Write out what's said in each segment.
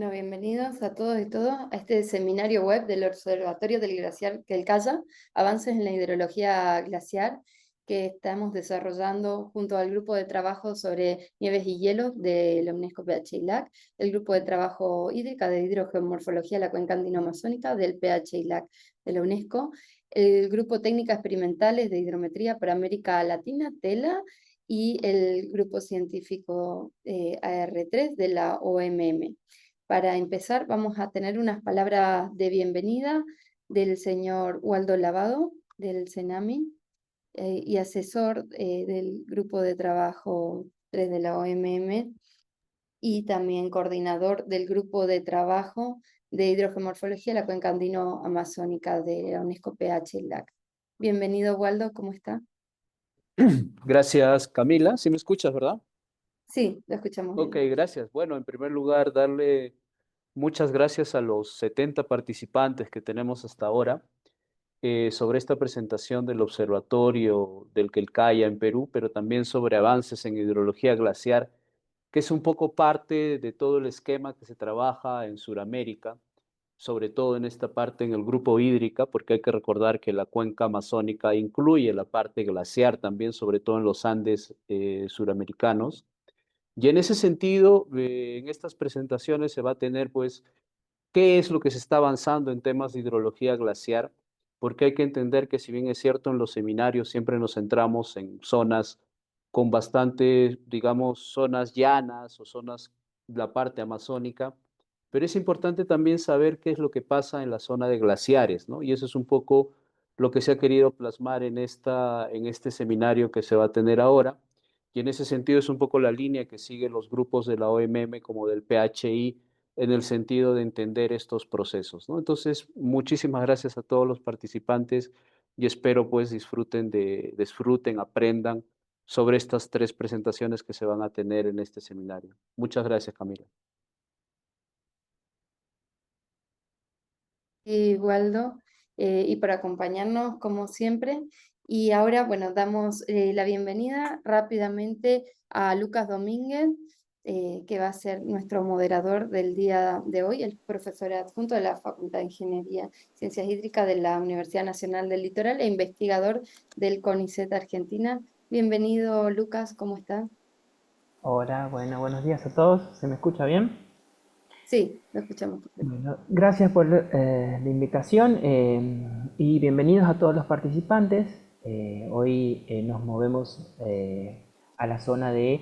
Bueno, bienvenidos a todos y todas a este seminario web del Observatorio del Glaciar del Calla, Avances en la Hidrología Glaciar, que estamos desarrollando junto al grupo de trabajo sobre nieves y hielos de la UNESCO PH-ILAC, el grupo de trabajo hídrica de hidrogeomorfología de la cuenca andino-amazónica del PH-ILAC de la UNESCO, el grupo técnicas experimentales de hidrometría para América Latina, TELA, y el grupo científico AR3 de la OMM. Para empezar, vamos a tener unas palabras de bienvenida del señor Waldo Lavado, del CENAMI, y asesor del grupo de trabajo 3 de la OMM, y también coordinador del grupo de trabajo de hidrogeomorfología de la cuenca andino-amazónica de la UNESCO PH-LAC. Bienvenido, Waldo, ¿cómo está? Gracias, Camila. ¿Sí me escuchas, verdad? Sí, lo escuchamos Ok, bien. gracias. Bueno, en primer lugar, darle muchas gracias a los 70 participantes que tenemos hasta ahora sobre esta presentación del Observatorio del Quelcaya en Perú, pero también sobre avances en hidrología glaciar, que es un poco parte de todo el esquema que se trabaja en Sudamérica, sobre todo en esta parte en el grupo hídrica, porque hay que recordar que la cuenca amazónica incluye la parte glaciar también, sobre todo en los Andes suramericanos. Y en ese sentido, en estas presentaciones se va a tener, pues, qué es lo que se está avanzando en temas de hidrología glaciar, porque hay que entender que si bien es cierto en los seminarios siempre nos centramos en zonas con bastante, digamos, zonas llanas o zonas, la parte amazónica, pero es importante también saber qué es lo que pasa en la zona de glaciares, ¿no? Y eso es un poco lo que se ha querido plasmar en este seminario que se va a tener ahora. Y en ese sentido es un poco la línea que siguen los grupos de la OMM como del PHI en el sentido de entender estos procesos, ¿no? Entonces, muchísimas gracias a todos los participantes y espero pues disfruten, aprendan sobre estas tres presentaciones que se van a tener en este seminario. Muchas gracias, Camila. Waldo, y por acompañarnos como siempre. Y ahora, bueno, damos la bienvenida rápidamente a Lucas Domínguez, que va a ser nuestro moderador del día de hoy, el profesor adjunto de la Facultad de Ingeniería y Ciencias Hídricas de la Universidad Nacional del Litoral e investigador del CONICET Argentina. Bienvenido, Lucas, ¿cómo está? Hola, bueno, buenos días a todos. ¿Se me escucha bien? Sí, lo escuchamos perfecto. Bueno, gracias por la invitación y bienvenidos a todos los participantes. Hoy nos movemos a la zona de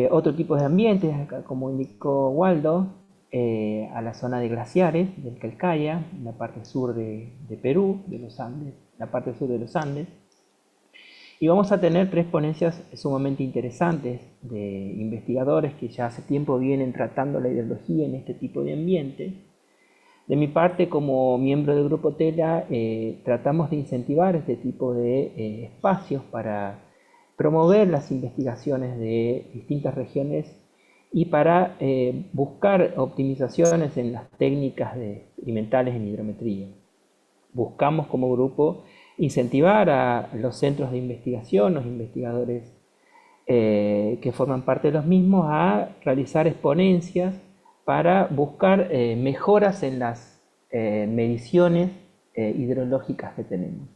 otro tipo de ambientes, como indicó Waldo, a la zona de glaciares del Quelcaya, en la parte sur de Perú, de los Andes, la parte sur de los Andes. Y vamos a tener tres ponencias sumamente interesantes de investigadores que ya hace tiempo vienen tratando la hidrología en este tipo de ambiente. De mi parte, como miembro del Grupo TELA, tratamos de incentivar este tipo de espacios para promover las investigaciones de distintas regiones y para buscar optimizaciones en las técnicas experimentales en hidrometría. Buscamos como grupo incentivar a los centros de investigación, los investigadores que forman parte de los mismos, a realizar exponencias para buscar mejoras en las mediciones hidrológicas que tenemos.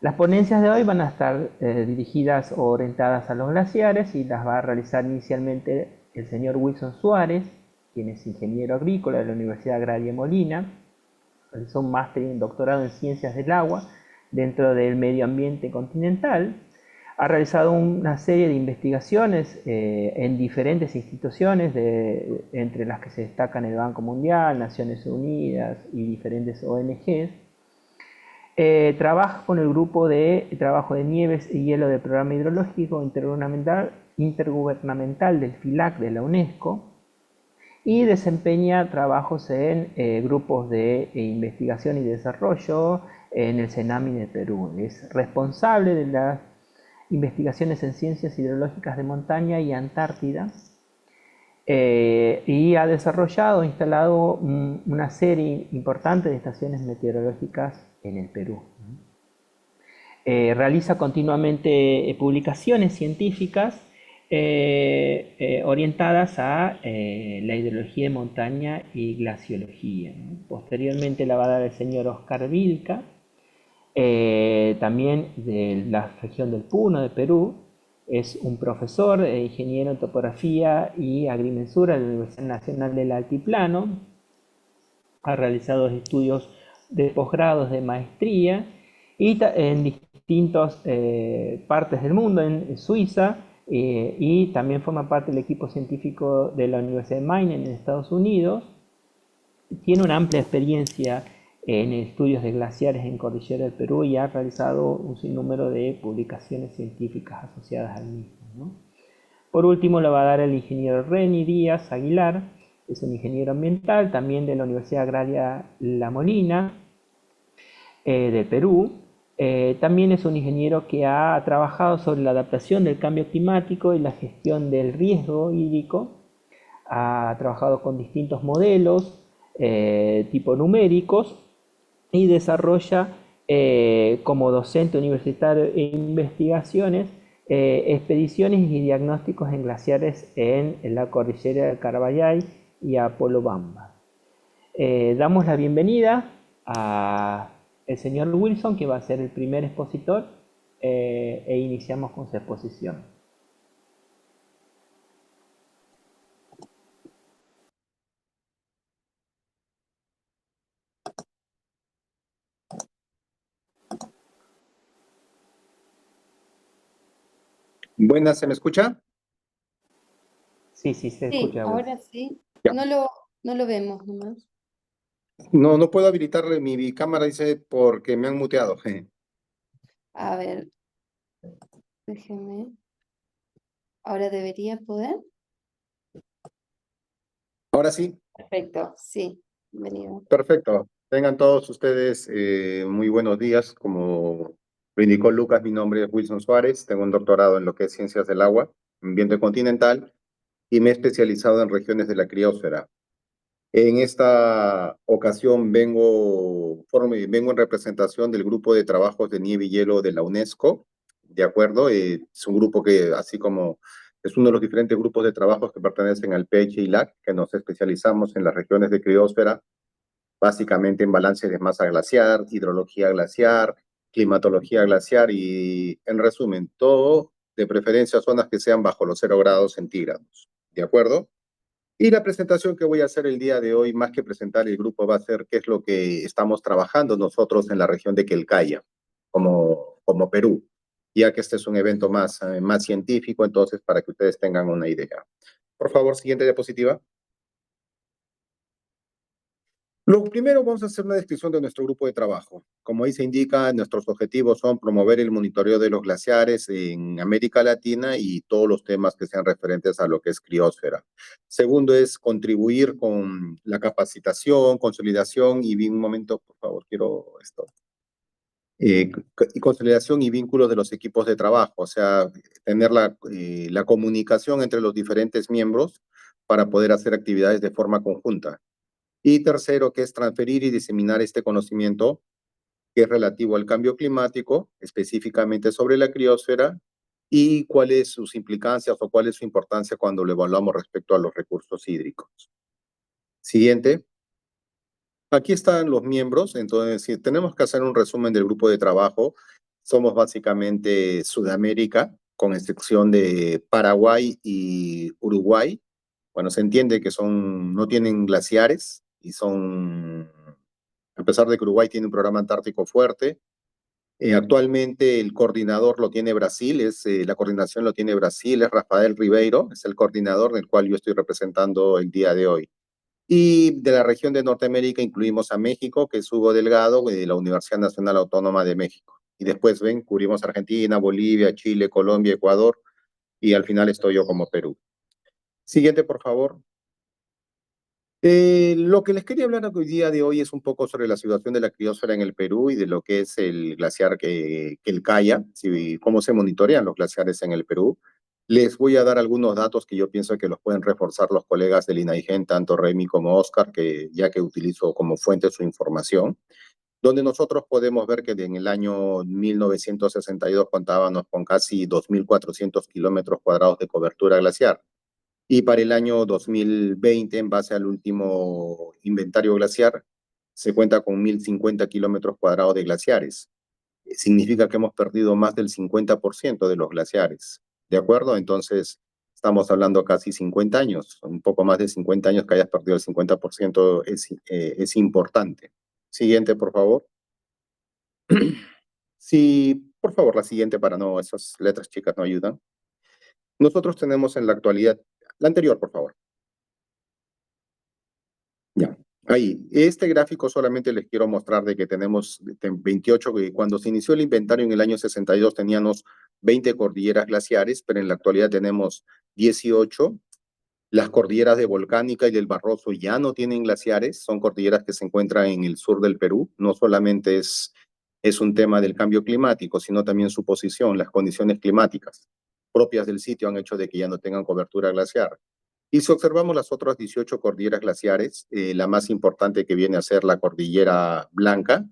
Las ponencias de hoy van a estar dirigidas o orientadas a los glaciares y las va a realizar inicialmente el señor Wilson Suárez, quien es ingeniero agrícola de la Universidad Agraria Molina, realizó un máster y un doctorado en Ciencias del Agua dentro del medio ambiente continental. Ha realizado una serie de investigaciones en diferentes instituciones, entre las que se destacan el Banco Mundial, Naciones Unidas y diferentes ONGs. Trabaja con el grupo de trabajo de nieves y hielo del Programa Hidrológico Intergubernamental del FILAC de la UNESCO, y desempeña trabajos en grupos de investigación y desarrollo en el CENAMI de Perú. Es responsable de las investigaciones en ciencias hidrológicas de montaña y Antártida, y ha desarrollado e instalado una serie importante de estaciones meteorológicas en el Perú. Realiza continuamente publicaciones científicas orientadas a la hidrología de montaña y glaciología, ¿no? Posteriormente la va a dar el señor Oscar Vilca, también de la región del Puno, de Perú. Es un profesor, ingeniero en topografía y agrimensura de la Universidad Nacional del Altiplano. Ha realizado estudios de posgrados, de maestría, y en distintas partes del mundo, en Suiza, y también forma parte del equipo científico de la Universidad de Maine en Estados Unidos. Tiene una amplia experiencia en estudios de glaciares en Cordillera del Perú y ha realizado un sinnúmero de publicaciones científicas asociadas al mismo, ¿no? Por último, lo va a dar el ingeniero Reni Díaz Aguilar, es un ingeniero ambiental, también de la Universidad Agraria La Molina, del Perú. También es un ingeniero que ha trabajado sobre la adaptación del cambio climático y la gestión del riesgo hídrico. Ha trabajado con distintos modelos tipo numéricos y desarrolla como docente universitario e investigaciones expediciones y diagnósticos en glaciares en la cordillera del Carabayay y a Polobamba. Damos la bienvenida a el señor Wilson, que va a ser el primer expositor, e iniciamos con su exposición. Buenas, ¿se me escucha? Sí, sí, se Sí, escucha. ahora sí. Ya. No lo vemos nomás. No, no puedo habilitarle mi cámara, dice, porque me han muteado. A ver, déjeme. Ahora debería poder. Ahora sí, Perfecto, sí. Bienvenido. perfecto. Tengan todos ustedes muy buenos días. Como lo indicó Lucas, mi nombre es Wilson Suárez. Tengo un doctorado en lo que es Ciencias del Agua, Ambiente Continental, y me he especializado en regiones de la criósfera. En esta ocasión vengo en representación del grupo de trabajos de nieve y hielo de la UNESCO, ¿de acuerdo? Es un grupo que, así como es uno de los diferentes grupos de trabajos que pertenecen al PH y LAC, que nos especializamos en las regiones de criósfera, básicamente en balance de masa glaciar, hidrología glaciar, climatología glaciar y, en resumen, todo de preferencia zonas que sean bajo los 0 grados centígrados, ¿de acuerdo? Y la presentación que voy a hacer el día de hoy, más que presentar el grupo, va a ser qué es lo que estamos trabajando nosotros en la región de Quelcaya, como Perú, ya que este es un evento más científico, entonces para que ustedes tengan una idea. Por favor, siguiente diapositiva. Lo primero, vamos a hacer una descripción de nuestro grupo de trabajo. Como ahí se indica, nuestros objetivos son promover el monitoreo de los glaciares en América Latina y todos los temas que sean referentes a lo que es criósfera. Segundo es contribuir con la capacitación, consolidación y un momento, por favor, quiero esto. Y consolidación y vínculos de los equipos de trabajo, o sea, tener la comunicación entre los diferentes miembros para poder hacer actividades de forma conjunta. Y tercero, que es transferir y diseminar este conocimiento que es relativo al cambio climático, específicamente sobre la criósfera, y cuáles sus implicancias o cuál es su importancia cuando lo evaluamos respecto a los recursos hídricos. Siguiente. Aquí están los miembros, entonces si tenemos que hacer un resumen del grupo de trabajo, somos básicamente Sudamérica, con excepción de Paraguay y Uruguay. Bueno, se entiende que no tienen glaciares y a pesar de que Uruguay tiene un programa antártico fuerte. Actualmente el coordinador lo tiene Brasil, la coordinación lo tiene Brasil, es Rafael Ribeiro, es el coordinador del cual yo estoy representando el día de hoy. Y de la región de Norteamérica incluimos a México, que es Hugo Delgado, de la Universidad Nacional Autónoma de México. Y después cubrimos Argentina, Bolivia, Chile, Colombia, Ecuador, y al final estoy yo como Perú. Siguiente, por favor. Lo que les quería hablar hoy día de hoy es un poco sobre la situación de la criósfera en el Perú y de lo que es el glaciar Quelcaya, cómo se monitorean los glaciares en el Perú. Les voy a dar algunos datos que yo pienso que los pueden reforzar los colegas del INAIGEN, tanto Remy como Oscar, ya que utilizo como fuente su información. donde nosotros podemos ver que en el año 1962 contábamos con casi 2.400 kilómetros cuadrados de cobertura glaciar. Y para el año 2020, en base al último inventario glaciar, se cuenta con 1.050 kilómetros cuadrados de glaciares. Significa que hemos perdido más del 50% de los glaciares. ¿De acuerdo? Entonces, estamos hablando casi 50 años, un poco más de 50 años que hayas perdido el 50% es importante. Siguiente, por favor. Sí, por favor, la siguiente para no, esas letras chicas no ayudan. Nosotros tenemos en la actualidad, la anterior, por favor. Ya, ahí. Este gráfico solamente les quiero mostrar de que tenemos 28, que cuando se inició el inventario en el año 62 teníamos 20 cordilleras glaciares, pero en la actualidad tenemos 18. Las cordilleras de Volcánica y del Barroso ya no tienen glaciares, son cordilleras que se encuentran en el sur del Perú. No solamente es un tema del cambio climático, sino también su posición, las condiciones climáticas propias del sitio han hecho de que ya no tengan cobertura glaciar. Y si observamos las otras 18 cordilleras glaciares, la más importante que viene a ser la Cordillera Blanca,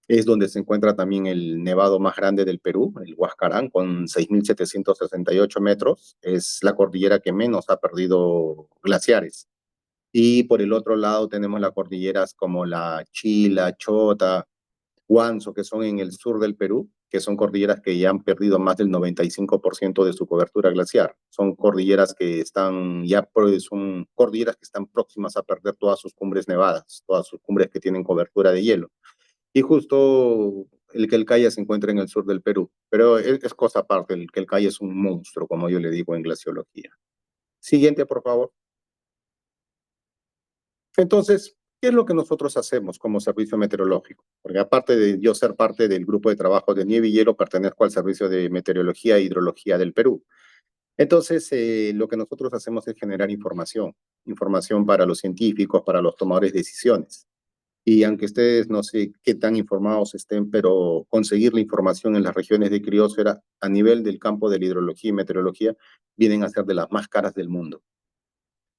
es donde se encuentra también el nevado más grande del Perú, el Huascarán, con 6.768 metros. Es la cordillera que menos ha perdido glaciares. Y por el otro lado tenemos las cordilleras como la Chila, Chota, Huanzo, que son en el sur del Perú, que son cordilleras que ya han perdido más del 95% de su cobertura glaciar. Son cordilleras que son cordilleras que están próximas a perder todas sus cumbres nevadas, todas sus cumbres que tienen cobertura de hielo. Y justo el Quelcaya se encuentra en el sur del Perú, pero es cosa aparte, el Quelcaya es un monstruo, como yo le digo en glaciología. Siguiente, por favor. Entonces, ¿qué es lo que nosotros hacemos como servicio meteorológico? Porque aparte de yo ser parte del grupo de trabajo de nieve y hielo, pertenezco al Servicio de Meteorología e Hidrología del Perú. Entonces, lo que nosotros hacemos es generar información para los científicos, para los tomadores de decisiones. Y aunque ustedes no sé qué tan informados estén, pero conseguir la información en las regiones de criósfera a nivel del campo de la hidrología y meteorología vienen a ser de las más caras del mundo.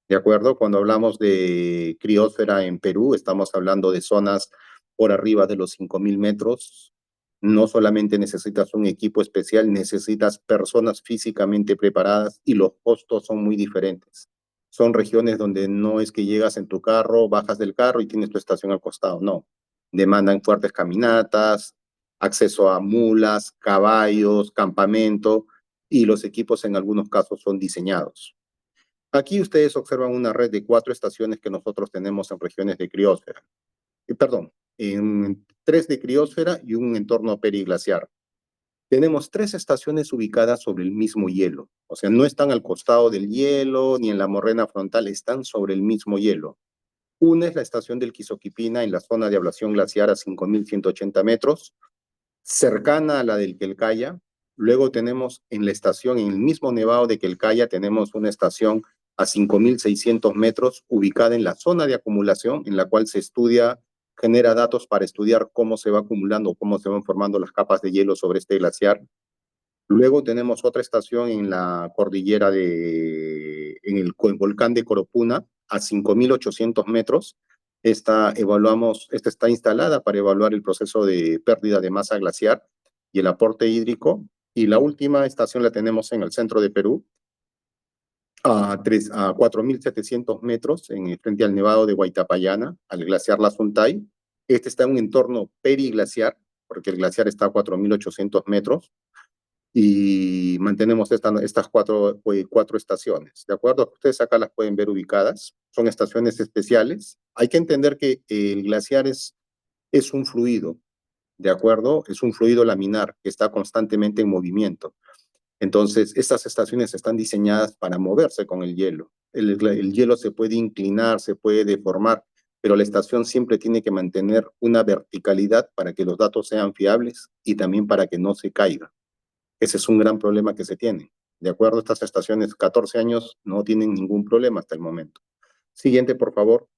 ¿De acuerdo? Cuando hablamos de criósfera en Perú, estamos hablando de zonas por arriba de los 5.000 metros. No solamente necesitas un equipo especial, necesitas personas físicamente preparadas y los costos son muy diferentes. Son regiones donde no es que llegas en tu carro, bajas del carro y tienes tu estación al costado, no. Demandan fuertes caminatas, acceso a mulas, caballos, campamento, y los equipos en algunos casos son diseñados. Aquí ustedes observan una red de 4 estaciones que nosotros tenemos en regiones de criósfera. Perdón, en 3 de criósfera y un entorno periglaciar. Tenemos 3 estaciones ubicadas sobre el mismo hielo. O sea, no están al costado del hielo ni en la morrena frontal, están sobre el mismo hielo. Una es la estación del Quizoquipina en la zona de ablación glaciar a 5.180 metros, cercana a la del Quelcaya. Luego tenemos en la estación, en el mismo nevado de Quelcaya, tenemos una estación a 5.600 metros, ubicada en la zona de acumulación, en la cual se estudia, genera datos para estudiar cómo se va acumulando, cómo se van formando las capas de hielo sobre este glaciar. Luego tenemos otra estación en la cordillera en el volcán de Coropuna, a 5.800 metros. Esta está instalada para evaluar el proceso de pérdida de masa glaciar y el aporte hídrico. Y la última estación la tenemos en el centro de Perú, a 4.700 metros, frente al nevado de Huaytapallana, al glaciar La Suntay. Este está en un entorno periglaciar, porque el glaciar está a 4.800 metros, y mantenemos estas cuatro estaciones, ¿de acuerdo? Ustedes acá las pueden ver ubicadas, son estaciones especiales. Hay que entender que el glaciar es un fluido, ¿de acuerdo? Es un fluido laminar que está constantemente en movimiento. Entonces, estas estaciones están diseñadas para moverse con el hielo. El hielo se puede inclinar, se puede deformar, pero la estación siempre tiene que mantener una verticalidad para que los datos sean fiables y también para que no se caiga. Ese es un gran problema que se tiene. De acuerdo, estas estaciones, 14 años, no tienen ningún problema hasta el momento. Siguiente, por favor.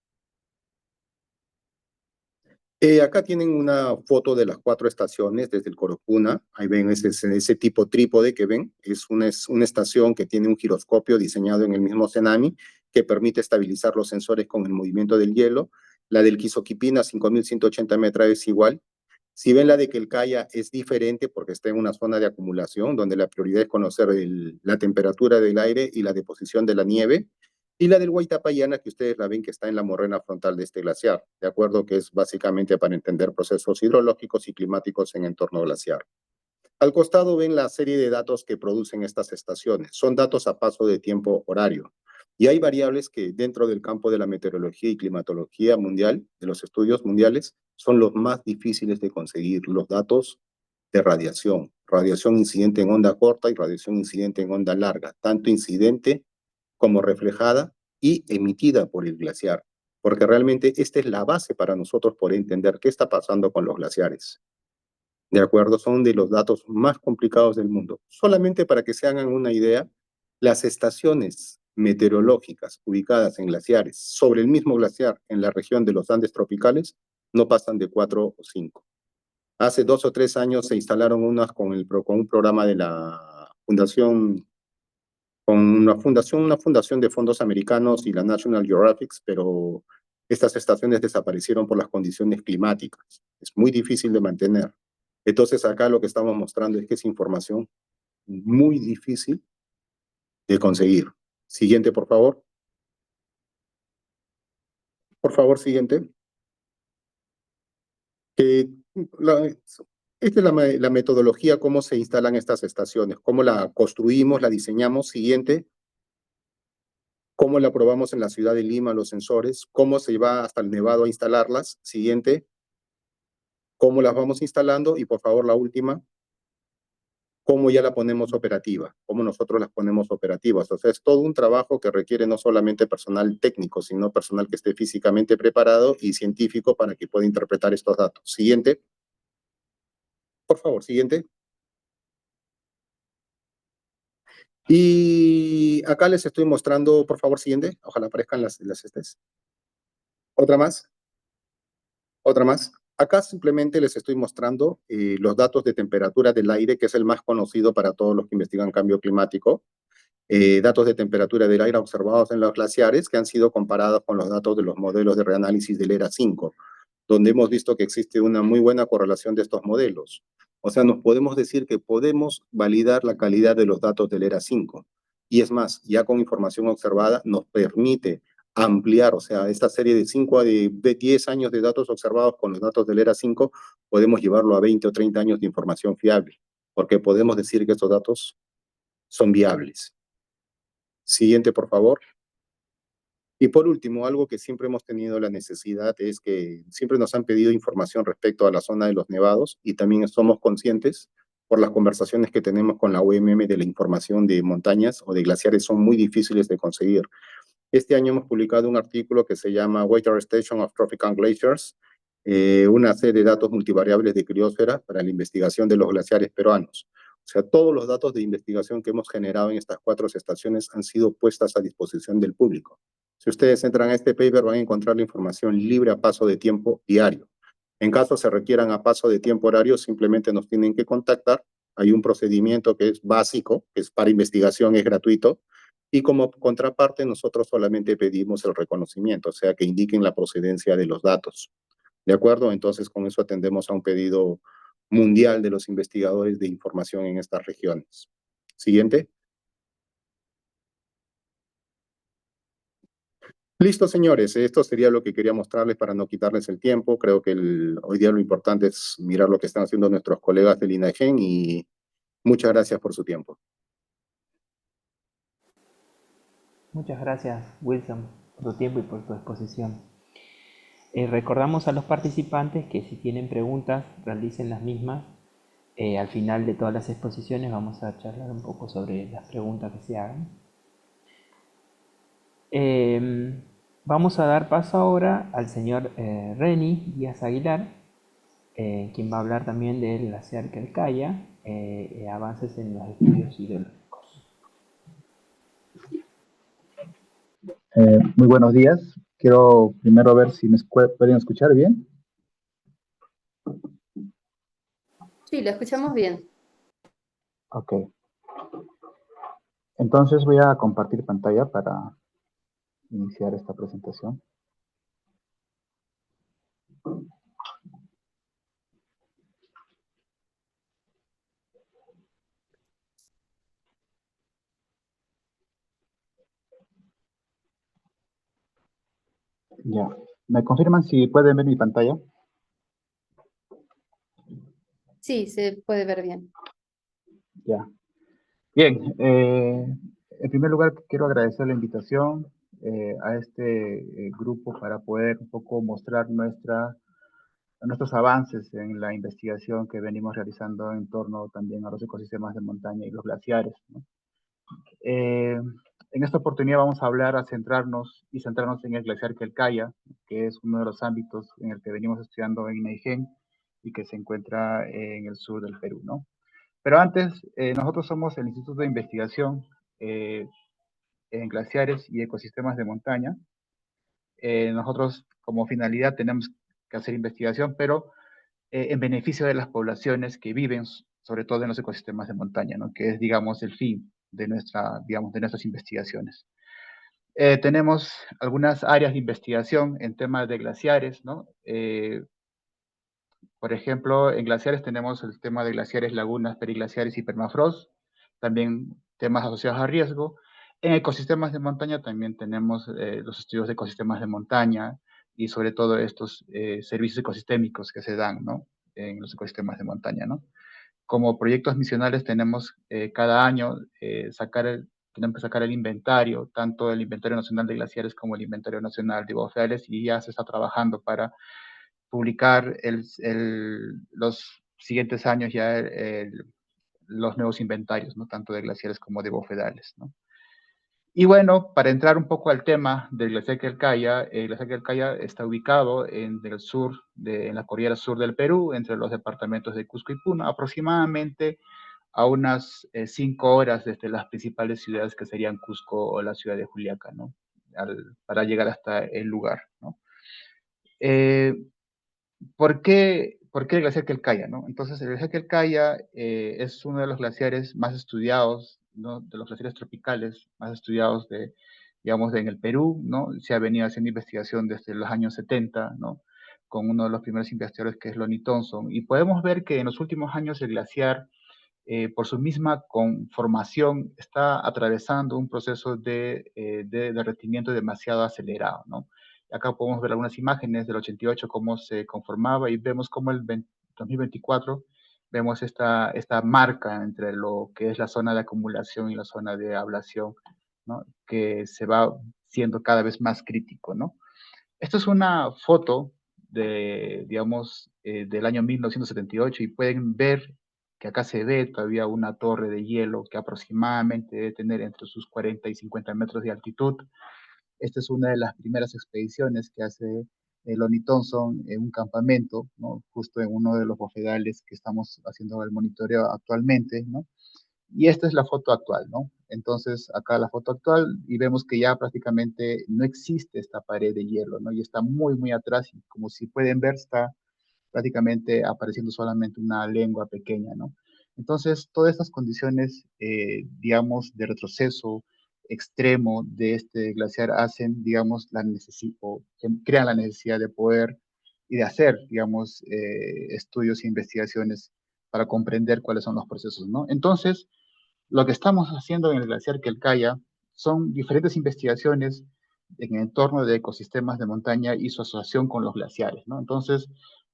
Acá tienen una foto de las 4 estaciones desde el Coropuna. Ahí ven ese tipo trípode que ven. Es una estación que tiene un giroscopio diseñado en el mismo Cenami que permite estabilizar los sensores con el movimiento del hielo. La del Quizoquipina, 5.180 metros, es igual. Si ven la de Quelcaya es diferente porque está en una zona de acumulación donde la prioridad es conocer la temperatura del aire y la deposición de la nieve. Y la del Huaytapallana, que ustedes la ven que está en la morrena frontal de este glaciar, de acuerdo, que es básicamente para entender procesos hidrológicos y climáticos en entorno glaciar. Al costado ven la serie de datos que producen estas estaciones. Son datos a paso de tiempo horario. Y hay variables que dentro del campo de la meteorología y climatología mundial, de los estudios mundiales, son los más difíciles de conseguir. Los datos de radiación. Radiación incidente en onda corta y radiación incidente en onda larga. Tanto incidente como reflejada y emitida por el glaciar. Porque realmente esta es la base para nosotros poder entender qué está pasando con los glaciares. ¿De acuerdo? Son de los datos más complicados del mundo. Solamente para que se hagan una idea, las estaciones meteorológicas ubicadas en glaciares sobre el mismo glaciar en la región de los Andes tropicales no pasan de 4 o 5. Hace 2 o 3 años se instalaron unas con un programa de la fundación, con una fundación de fondos americanos y la National Geographic, pero estas estaciones desaparecieron por las condiciones climáticas. Es muy difícil de mantener. Entonces acá lo que estamos mostrando es que es información muy difícil de conseguir. Siguiente, por favor. Por favor, siguiente. Esta es la metodología, cómo se instalan estas estaciones, cómo la construimos, la diseñamos. Siguiente. Cómo la probamos en la ciudad de Lima, los sensores, cómo se va hasta el Nevado a instalarlas. Siguiente. Cómo las vamos instalando. Y por favor, la última. Cómo ya la ponemos operativa, cómo nosotros las ponemos operativas. O sea, es todo un trabajo que requiere no solamente personal técnico, sino personal que esté físicamente preparado y científico para que pueda interpretar estos datos. Siguiente. Por favor, siguiente. Y acá les estoy mostrando, por favor, siguiente. Ojalá aparezcan las estés. Otra más. Otra más. Acá simplemente les estoy mostrando los datos de temperatura del aire, que es el más conocido para todos los que investigan cambio climático. Datos de temperatura del aire observados en los glaciares que han sido comparados con los datos de los modelos de reanálisis del ERA5, donde hemos visto que existe una muy buena correlación de estos modelos. O sea, nos podemos decir que podemos validar la calidad de los datos del ERA5. Y es más, ya con información observada nos permite ampliar, o sea, esta serie de 5 a 10 años de datos observados con los datos del ERA5, podemos llevarlo a 20 o 30 años de información fiable, porque podemos decir que estos datos son viables. Siguiente, por favor. Y por último, algo que siempre hemos tenido la necesidad es que siempre nos han pedido información respecto a la zona de los nevados y también somos conscientes por las conversaciones que tenemos con la UMM de la información de montañas o de glaciares son muy difíciles de conseguir. Este año hemos publicado un artículo que se llama Weather Station of Tropical Glaciers, una serie de datos multivariables de criosfera para la investigación de los glaciares peruanos. O sea, todos los datos de investigación que hemos generado en estas 4 estaciones han sido puestas a disposición del público. Si ustedes entran a este paper van a encontrar la información libre a paso de tiempo diario. En caso se requieran a paso de tiempo horario, simplemente nos tienen que contactar. Hay un procedimiento que es básico, que es para investigación, es gratuito, y como contraparte nosotros solamente pedimos el reconocimiento, o sea, que indiquen la procedencia de los datos. ¿De acuerdo? Entonces, con eso atendemos a un pedido mundial de los investigadores de información en estas regiones. Siguiente. Listo, señores. Esto sería lo que quería mostrarles para no quitarles el tiempo. Creo que hoy día lo importante es mirar lo que están haciendo nuestros colegas del INAGEN y muchas gracias por su tiempo. Muchas gracias, Wilson, por tu tiempo y por tu exposición. Recordamos a los participantes que si tienen preguntas, realicen las mismas. Al final de todas las exposiciones vamos a charlar un poco sobre las preguntas que se hagan. Vamos a dar paso ahora al señor Reni Díaz Aguilar, quien va a hablar también del glaciar Quelcaya, avances en los estudios hidrológicos. Muy buenos días. Quiero primero ver si me pueden escuchar bien. Sí, lo escuchamos bien. Ok. Entonces voy a compartir pantalla para iniciar esta presentación. Ya. ¿Me confirman si pueden ver mi pantalla? Sí, se puede ver bien. Ya. Bien. En primer lugar, quiero agradecer la invitación a este grupo para poder un poco mostrar nuestros avances en la investigación que venimos realizando en torno también a los ecosistemas de montaña y los glaciares, ¿no? En esta oportunidad vamos a hablar, centrarnos en el glaciar Quelcaya, que es uno de los ámbitos en el que venimos estudiando en Neigén y que se encuentra en el sur del Perú, ¿no? Pero antes, nosotros somos el Instituto de Investigación en Glaciares y Ecosistemas de Montaña. Nosotros, como finalidad, tenemos que hacer investigación, pero en beneficio de las poblaciones que viven, sobre todo en los ecosistemas de montaña, ¿no? Que es, digamos, el fin de nuestras investigaciones. Tenemos algunas áreas de investigación en temas de glaciares, ¿no? Por ejemplo, en glaciares tenemos el tema de glaciares, lagunas, periglaciares y permafrost, también temas asociados a riesgo. En ecosistemas de montaña también tenemos los estudios de ecosistemas de montaña y sobre todo estos servicios ecosistémicos que se dan, ¿no? En los ecosistemas de montaña, ¿no? Como proyectos misionales tenemos cada año tenemos que sacar el inventario, tanto el Inventario Nacional de Glaciares como el Inventario Nacional de Bofedales, y ya se está trabajando para publicar los siguientes años ya los nuevos inventarios, ¿no? Tanto de glaciares como de bofedales, ¿no? Y bueno, para entrar un poco al tema del glaciar Quelcaya, el glaciar Quelcaya está ubicado en la cordillera sur del Perú, entre los departamentos de Cusco y Puno, aproximadamente a unas 5 horas desde las principales ciudades que serían Cusco o la ciudad de Juliaca, ¿no? Para llegar hasta el lugar, ¿no? Eh, ¿Por qué el glaciar Quelcaya, no? Entonces, el glaciar Quelcaya es uno de los glaciares más estudiados, ¿no? De los glaciares tropicales más estudiados en el Perú, ¿no? Se ha venido haciendo investigación desde los años 70, ¿no? Con uno de los primeros investigadores que es Lonnie Thompson. Y podemos ver que en los últimos años el glaciar, por su misma conformación, está atravesando un proceso de derretimiento demasiado acelerado, ¿no? Acá podemos ver algunas imágenes del 88, cómo se conformaba, y vemos cómo el 2024 vemos esta marca entre lo que es la zona de acumulación y la zona de ablación, ¿no? Que se va siendo cada vez más crítico, ¿no? Esta es una foto del año 1978, y pueden ver que acá se ve todavía una torre de hielo que aproximadamente debe tener entre sus 40 y 50 metros de altitud. Esta es una de las primeras expediciones que hace Lonnie Thompson en un campamento, ¿no? Justo en uno de los bofedales que estamos haciendo el monitoreo actualmente, ¿no? Y esta es la foto actual, ¿no? Entonces, acá la foto actual, y vemos que ya prácticamente no existe esta pared de hielo, ¿no? Y está muy, muy atrás, y como si pueden ver, está prácticamente apareciendo solamente una lengua pequeña, ¿no? Entonces, todas estas condiciones, de retroceso extremo de este glaciar hacen, crean la necesidad de poder y de hacer, estudios e investigaciones para comprender cuáles son los procesos, ¿no? Entonces, lo que estamos haciendo en el glaciar Quelcaya son diferentes investigaciones en el entorno de ecosistemas de montaña y su asociación con los glaciares, ¿no? Entonces,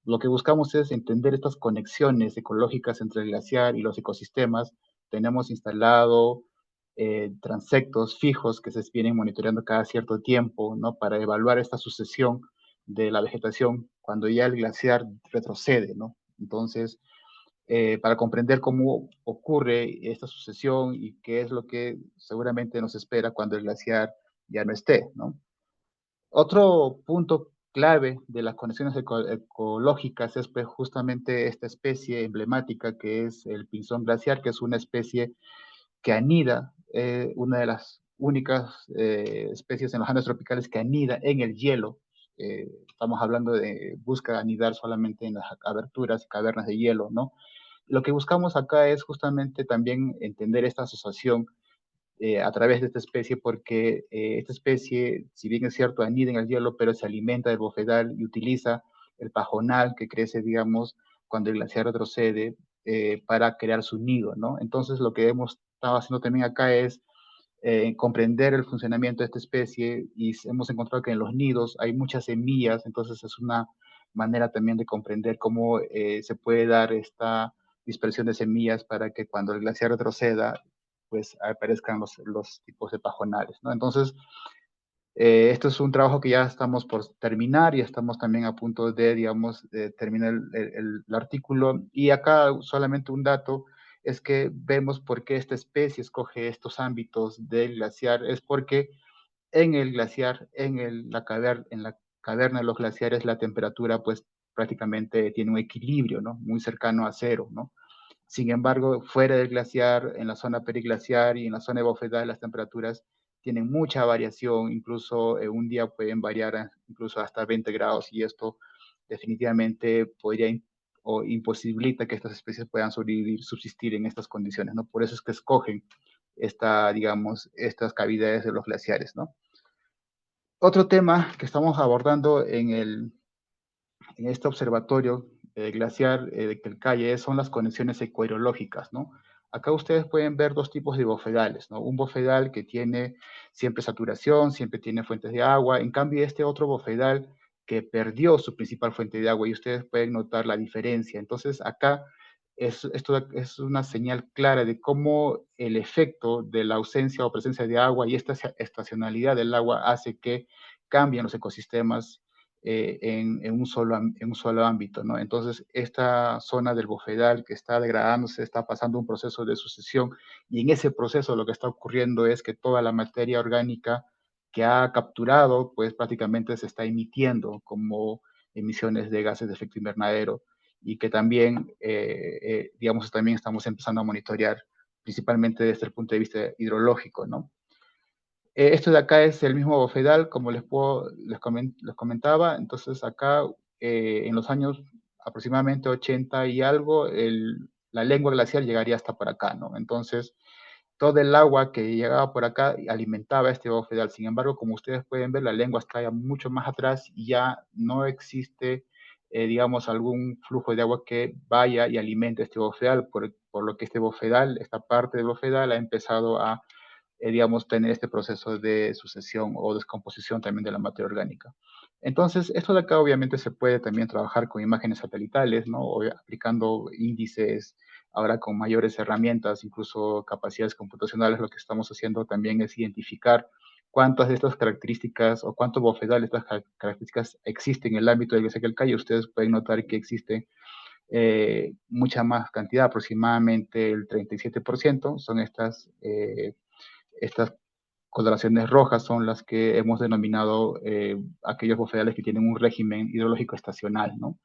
lo que buscamos es entender estas conexiones ecológicas entre el glaciar y los ecosistemas. Tenemos instalado transectos fijos que se vienen monitoreando cada cierto tiempo, ¿no? Para evaluar esta sucesión de la vegetación cuando ya el glaciar retrocede, ¿no? Entonces, para comprender cómo ocurre esta sucesión y qué es lo que seguramente nos espera cuando el glaciar ya no esté, ¿no? Otro punto clave de las conexiones ecológicas es, pues, justamente esta especie emblemática que es el pinzón glaciar, que es una especie que anida, una de las únicas especies en los Andes tropicales que anida en el hielo. Estamos hablando busca anidar solamente en las aberturas y cavernas de hielo, ¿no? Lo que buscamos acá es justamente también entender esta asociación a través de esta especie, porque esta especie, si bien es cierto, anida en el hielo, pero se alimenta del bofedal y utiliza el pajonal que crece, digamos, cuando el glaciar retrocede para crear su nido, ¿no? Entonces, lo que hemos estado haciendo también acá es comprender el funcionamiento de esta especie y hemos encontrado que en los nidos hay muchas semillas, entonces es una manera también de comprender cómo se puede dar esta dispersión de semillas para que cuando el glaciar retroceda, pues aparezcan los tipos de pajonales, ¿no? Entonces, esto es un trabajo que ya estamos por terminar y estamos también a punto de, digamos, terminar el artículo. Y acá solamente un dato es que vemos por qué esta especie escoge estos ámbitos del glaciar. Es porque en el glaciar, en la caverna de los glaciares, la temperatura pues prácticamente tiene un equilibrio, ¿no? Muy cercano a cero, ¿no? Sin embargo, fuera del glaciar, en la zona periglaciar y en la zona de bofedal, las temperaturas tienen mucha variación, incluso un día pueden variar incluso hasta 20 grados y esto definitivamente podría o imposibilita que estas especies puedan sobrevivir, subsistir en estas condiciones, ¿no? Por eso es que escogen digamos, estas cavidades de los glaciares, ¿no? Otro tema que estamos abordando en este observatorio glaciar de Quelcaya son las conexiones ecohidrológicas, ¿no? Acá ustedes pueden ver dos tipos de bofedales, ¿no? Un bofedal que tiene siempre saturación, siempre tiene fuentes de agua, en cambio este otro bofedal que perdió su principal fuente de agua y ustedes pueden notar la diferencia. Entonces acá esto es una señal clara de cómo el efecto de la ausencia o presencia de agua y esta estacionalidad del agua hace que cambien los ecosistemas en un solo ámbito, ¿no? Entonces, esta zona del bofedal que está degradándose está pasando un proceso de sucesión y en ese proceso lo que está ocurriendo es que toda la materia orgánica que ha capturado, pues prácticamente se está emitiendo como emisiones de gases de efecto invernadero y que también, digamos, también estamos empezando a monitorear principalmente desde el punto de vista hidrológico, ¿no? Esto de acá es el mismo bofedal, como les comentaba. Entonces acá, en los años aproximadamente 80 y algo, la lengua glacial llegaría hasta por acá, ¿no? Entonces, todo el agua que llegaba por acá alimentaba este bofedal. Sin embargo, como ustedes pueden ver, la lengua está ya mucho más atrás y ya no existe, digamos, algún flujo de agua que vaya y alimente este bofedal, por lo que este bofedal, esta parte del bofedal ha empezado a digamos, tener este proceso de sucesión o descomposición también de la materia orgánica. Entonces, esto de acá obviamente se puede también trabajar con imágenes satelitales, ¿no? O aplicando índices, ahora con mayores herramientas, incluso capacidades computacionales, lo que estamos haciendo también es identificar cuántas de estas características o cuántos bofedales de estas características existen en el ámbito del glaciar Quelcaya. Ustedes pueden notar que existen mucha más cantidad, aproximadamente el 37% son estas coloraciones rojas son las que hemos denominado aquellos bofedales que tienen un régimen hidrológico estacional, ¿no?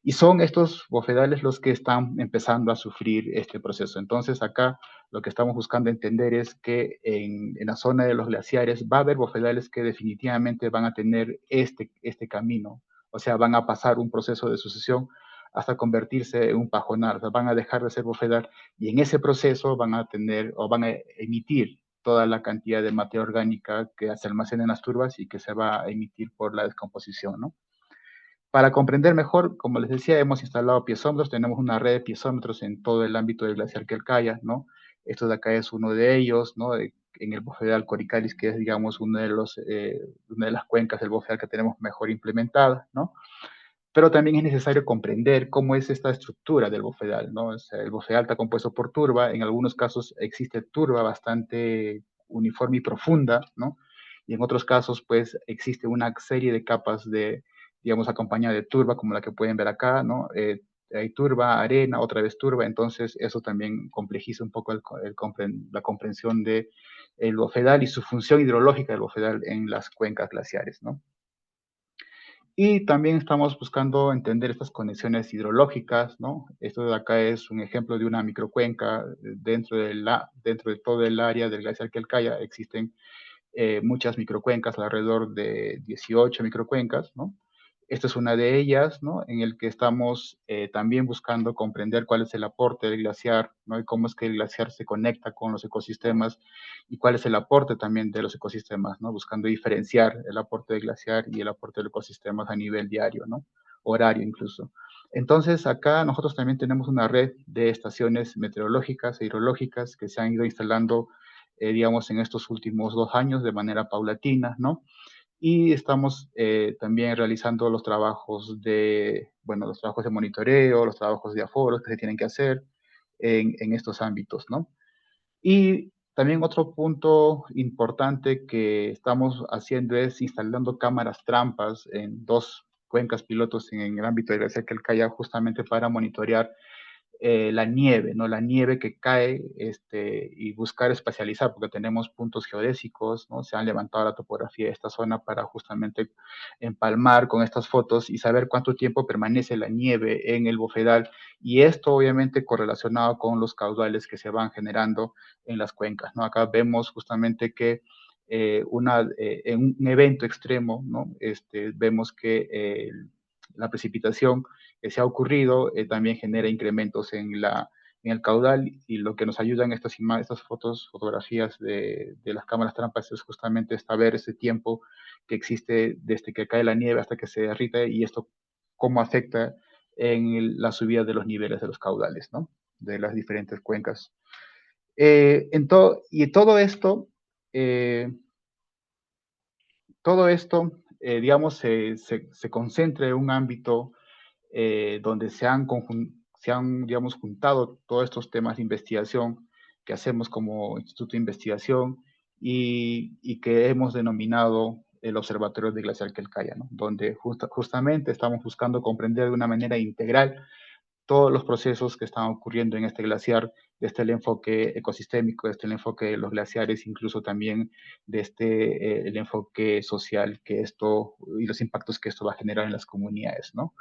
Y son estos bofedales los que están empezando a sufrir este proceso. Entonces acá lo que estamos buscando entender es que en la zona de los glaciares va a haber bofedales que definitivamente van a tener este camino, o sea, van a pasar un proceso de sucesión hasta convertirse en un pajonal, o sea, van a dejar de ser bofedal y en ese proceso van a tener o van a emitir toda la cantidad de materia orgánica que se almacena en las turbas y que se va a emitir por la descomposición, ¿no? Para comprender mejor, como les decía, hemos instalado piezómetros, tenemos una red de piezómetros en todo el ámbito del glaciar Quelcaya, ¿no? Esto de acá es uno de ellos, ¿no? En el bofedal Coricalis, que es, digamos, una de las cuencas del bofedal que tenemos mejor implementada, ¿no? Pero también es necesario comprender cómo es esta estructura del bofedal, ¿no? O sea, el bofedal está compuesto por turba, en algunos casos existe turba bastante uniforme y profunda, ¿no? Y en otros casos, pues, existe una serie de capas de, digamos, acompañada de turba, como la que pueden ver acá, ¿no? Hay turba, arena, otra vez turba, entonces eso también complejiza un poco la comprensión del bofedal y su función hidrológica del bofedal en las cuencas glaciares, ¿no? Y también estamos buscando entender estas conexiones hidrológicas, ¿no? Esto de acá es un ejemplo de una microcuenca dentro de todo el área del glaciar Quelcaya. Existen muchas microcuencas, alrededor de 18 microcuencas, ¿no? Esta es una de ellas, ¿no? En el que estamos también buscando comprender cuál es el aporte del glaciar, ¿no? Y cómo es que el glaciar se conecta con los ecosistemas y cuál es el aporte también de los ecosistemas, ¿no? Buscando diferenciar el aporte del glaciar y el aporte de los ecosistemas a nivel diario, ¿no? horario incluso. Entonces, acá nosotros también tenemos una red de estaciones meteorológicas e hidrológicas que se han ido instalando, digamos, en estos últimos 2 años de manera paulatina, ¿no? Y estamos también realizando los trabajos de, bueno, los trabajos de monitoreo, los trabajos de aforos que se tienen que hacer en estos ámbitos, ¿no? Y también otro punto importante que estamos haciendo es instalando cámaras trampas en 2 cuencas pilotos en el ámbito de Glaciar Quelcaya, justamente para monitorear la nieve, ¿no? La nieve que cae y buscar espacializar, porque tenemos puntos geodésicos, ¿no? Se han levantado la topografía de esta zona para justamente empalmar con estas fotos y saber cuánto tiempo permanece la nieve en el bofedal, y esto obviamente correlacionado con los caudales que se van generando en las cuencas, ¿no? Acá vemos justamente que en un evento extremo, ¿no? Vemos que la precipitación que se ha ocurrido también genera incrementos en el caudal, y lo que nos ayudan estas fotografías de las cámaras trampas es justamente saber ese tiempo que existe desde que cae la nieve hasta que se derrite, y esto cómo afecta en la subida de los niveles de los caudales, ¿no? De las diferentes cuencas. Y todo esto, digamos, se concentra en un ámbito donde digamos, juntado todos estos temas de investigación que hacemos como Instituto de Investigación, y que hemos denominado el Observatorio de Glaciar Quelcaya, ¿no? Donde justamente estamos buscando comprender de una manera integral todos los procesos que están ocurriendo en este glaciar, desde el enfoque ecosistémico, desde el enfoque de los glaciares, incluso también desde el enfoque social que esto y los impactos que esto va a generar en las comunidades, ¿no?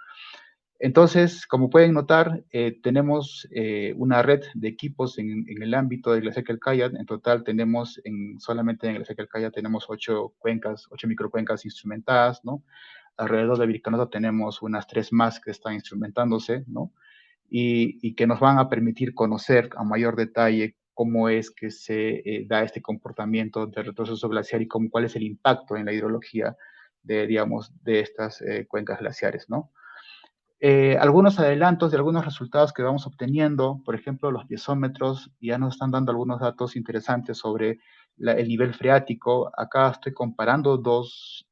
Entonces, como pueden notar, tenemos una red de equipos en el ámbito de Glaciar Quelcaya. En total tenemos, solamente en Glaciar Quelcaya tenemos 8 microcuencas instrumentadas, ¿no? Alrededor de Vilcanota tenemos unas 3 más que están instrumentándose, ¿no? Y que nos van a permitir conocer a mayor detalle cómo es que se da este comportamiento de retroceso glaciar y cuál es el impacto en la hidrología digamos, de estas cuencas glaciares, ¿no? Algunos adelantos de algunos resultados que vamos obteniendo, por ejemplo, los piezómetros ya nos están dando algunos datos interesantes sobre el nivel freático. Acá estoy comparando dos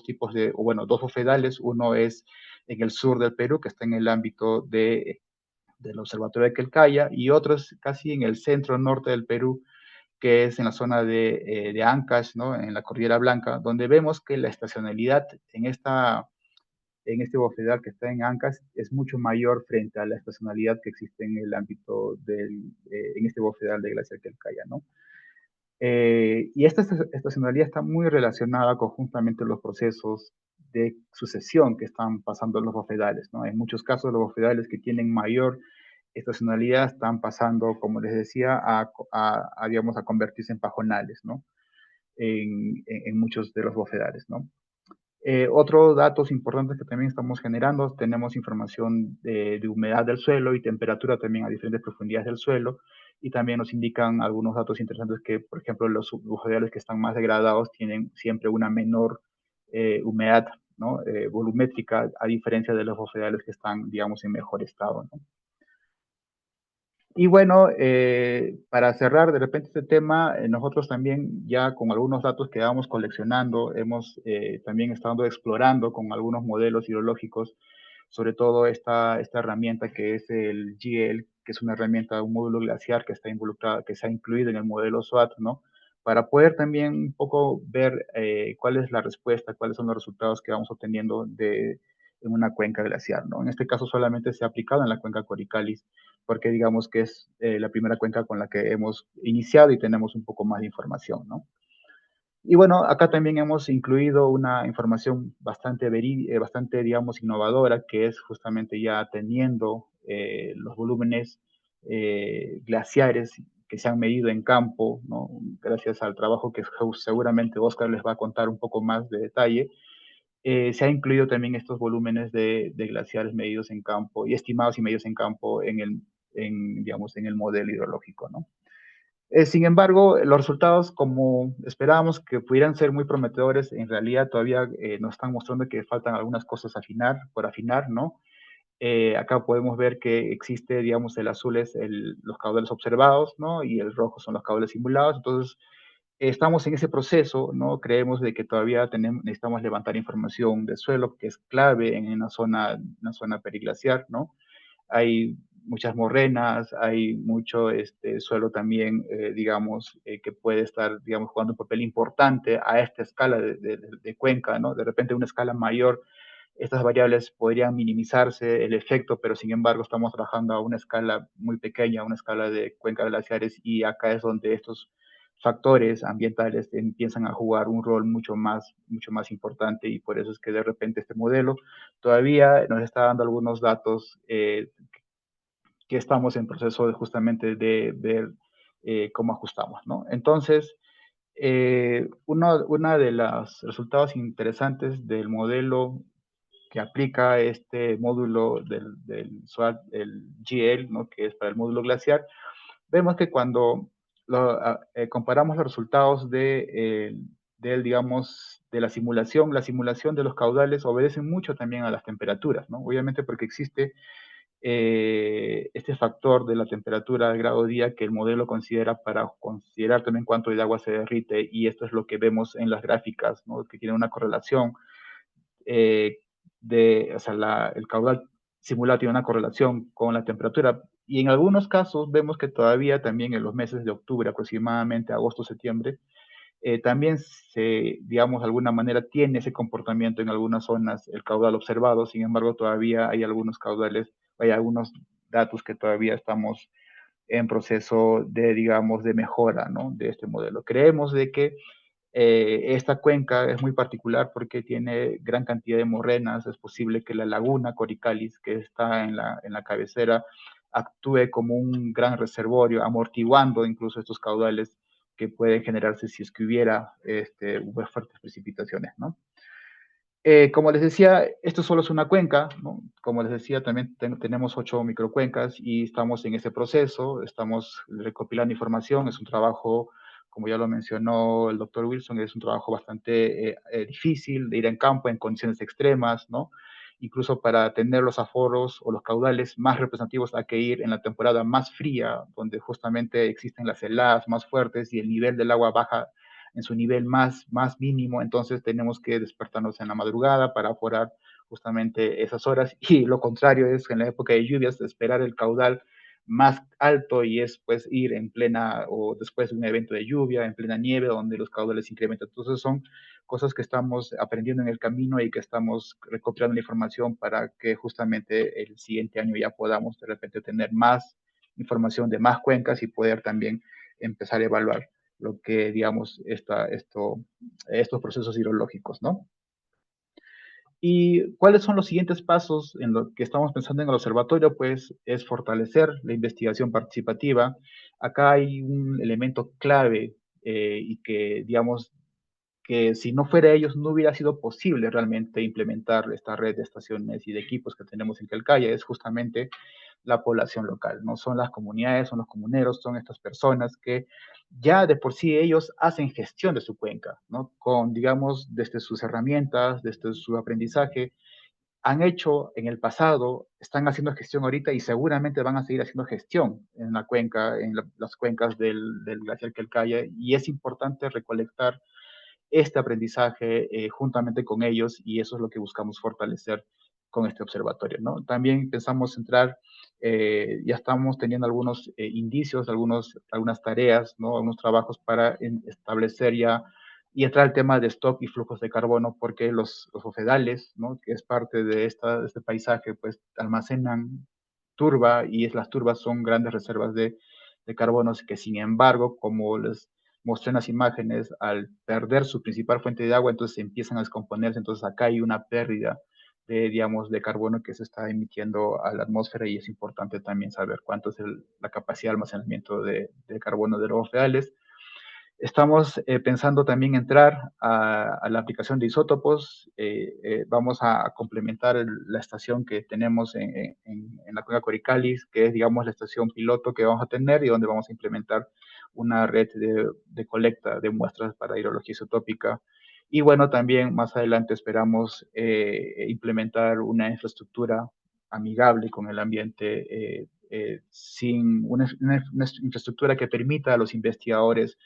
tipos dos bofedales. Uno es en el sur del Perú, que está en el ámbito del Observatorio de Quelcaya, y otro es casi en el centro norte del Perú, que es en la zona de Ancash, ¿no? En la Cordillera Blanca, donde vemos que la estacionalidad en este bofedal que está en Ancash es mucho mayor frente a la estacionalidad que existe en el ámbito en este bofedal de Glaciar Quelcaya, ¿no? Y esta estacionalidad está muy relacionada con justamente los procesos de sucesión que están pasando en los bofedales, ¿no? En muchos casos los bofedales que tienen mayor estacionalidad están pasando, como les decía, digamos, a convertirse en pajonales, ¿no? En muchos de los bofedales, ¿no? Otros datos importantes que también estamos generando, tenemos información de humedad del suelo y temperatura también a diferentes profundidades del suelo, y también nos indican algunos datos interesantes que, por ejemplo, los bofedales que están más degradados tienen siempre una menor humedad, ¿no? Volumétrica, a diferencia de los bofedales que están, digamos, en mejor estado, ¿no? Y bueno, para cerrar de repente este tema, nosotros también ya con algunos datos que vamos coleccionando, hemos también estado explorando con algunos modelos hidrológicos, sobre todo esta herramienta que es el GL, que es una herramienta, un módulo glaciar que está involucrada, que se ha incluido en el modelo SWAT, ¿no? Para poder también un poco ver cuál es la respuesta, cuáles son los resultados que vamos obteniendo en una cuenca glaciar, ¿no? En este caso solamente se ha aplicado en la cuenca Coricalis, porque digamos que es la primera cuenca con la que hemos iniciado y tenemos un poco más de información, ¿no? Y bueno, acá también hemos incluido una información bastante, digamos, innovadora, que es justamente ya teniendo los volúmenes glaciares que se han medido en campo, ¿no? Gracias al trabajo que seguramente Oscar les va a contar un poco más de detalle. Se ha incluido también estos volúmenes de glaciares medidos en campo y estimados y medidos en campo digamos, en el modelo hidrológico, ¿no? Sin embargo, los resultados, como esperábamos que pudieran ser muy prometedores, en realidad todavía nos están mostrando que faltan algunas cosas por afinar, ¿no? Acá podemos ver que existe, digamos, el azul es los caudales observados, ¿no? Y el rojo son los caudales simulados. Entonces, estamos en ese proceso, ¿no? Creemos de que todavía necesitamos levantar información de suelo, que es clave en una zona periglaciar, ¿no? Hay muchas morrenas, hay mucho suelo también, digamos, que puede estar, digamos, jugando un papel importante a esta escala de cuenca, ¿no? De repente una escala mayor, estas variables podrían minimizarse el efecto, pero sin embargo estamos trabajando a una escala muy pequeña, a una escala de cuencas glaciares, y acá es donde estos factores ambientales empiezan a jugar un rol mucho más importante, y por eso es que de repente este modelo todavía nos está dando algunos datos que estamos en proceso justamente de ver cómo ajustamos, ¿no? Entonces, una de los resultados interesantes del modelo que aplica este módulo del SWAT, el GL, ¿no? Que es para el módulo glaciar, vemos que cuando comparamos los resultados digamos, de la simulación de los caudales obedece mucho también a las temperaturas, ¿no? Obviamente porque existe este factor de la temperatura del grado día que el modelo considera para considerar también cuánto de agua se derrite, y esto es lo que vemos en las gráficas, ¿no? Que tiene una correlación o sea, el caudal simulado tiene una correlación con la temperatura, y en algunos casos vemos que todavía también en los meses de octubre, aproximadamente agosto, septiembre, también digamos, de alguna manera tiene ese comportamiento en algunas zonas el caudal observado. Sin embargo, todavía hay algunos caudales, hay algunos datos que todavía estamos en proceso de, digamos, de mejora, ¿no? De este modelo. Creemos de que esta cuenca es muy particular porque tiene gran cantidad de morrenas. Es posible que la laguna Coricalis, que está en la cabecera, actúe como un gran reservorio, amortiguando incluso estos caudales que pueden generarse si es que hubiera fuertes precipitaciones, ¿no? Como les decía, esto solo es una cuenca, ¿no? Como les decía, también tenemos 8 microcuencas y estamos en ese proceso, estamos recopilando información. Es un trabajo, como ya lo mencionó el doctor Wilson, es un trabajo bastante difícil de ir en campo en condiciones extremas, ¿no? Incluso para tener los aforos o los caudales más representativos hay que ir en la temporada más fría, donde justamente existen las heladas más fuertes y el nivel del agua baja en su nivel más mínimo. Entonces tenemos que despertarnos en la madrugada para aforar justamente esas horas, y lo contrario es en la época de lluvias esperar el caudal más alto, y es pues ir en plena o después de un evento de lluvia, en plena nieve, donde los caudales incrementan. Entonces son cosas que estamos aprendiendo en el camino y que estamos recopilando la información para que justamente el siguiente año ya podamos de repente tener más información de más cuencas y poder también empezar a evaluar lo que, digamos, estos procesos hidrológicos, ¿no? ¿Y cuáles son los siguientes pasos en lo que estamos pensando en el observatorio? Pues es fortalecer la investigación participativa. Acá hay un elemento clave y que, digamos, que si no fuera ellos no hubiera sido posible realmente implementar esta red de estaciones y de equipos que tenemos en Calcaya. Es justamente la población local, no son las comunidades, son los comuneros, son estas personas que ya de por sí ellos hacen gestión de su cuenca, ¿no? Con, digamos, desde sus herramientas, desde su aprendizaje, han hecho en el pasado, están haciendo gestión ahorita y seguramente van a seguir haciendo gestión en la cuenca, en las cuencas del glaciar Calcaya, y es importante recolectar este aprendizaje juntamente con ellos, y eso es lo que buscamos fortalecer con este observatorio, ¿no? También pensamos entrar, ya estamos teniendo algunos indicios, algunas tareas, ¿no? Algunos trabajos para establecer ya y entrar al tema de stock y flujos de carbono, porque los bofedales, ¿no? Que es parte de este paisaje, pues almacenan turba, y las turbas son grandes reservas de carbonos que, sin embargo, como les mostré en las imágenes, al perder su principal fuente de agua, entonces empiezan a descomponerse. Entonces acá hay una pérdida digamos, de carbono que se está emitiendo a la atmósfera, y es importante también saber cuánto es la capacidad de almacenamiento de carbono de los bofedales. Estamos pensando también entrar a la aplicación de isótopos. Vamos a complementar la estación que tenemos en la cuenca Coricalis, que es, digamos, la estación piloto que vamos a tener y donde vamos a implementar una red de colecta de muestras para hidrología isotópica. Y bueno, también más adelante esperamos implementar una infraestructura amigable con el ambiente, sin una infraestructura que permita a los investigadores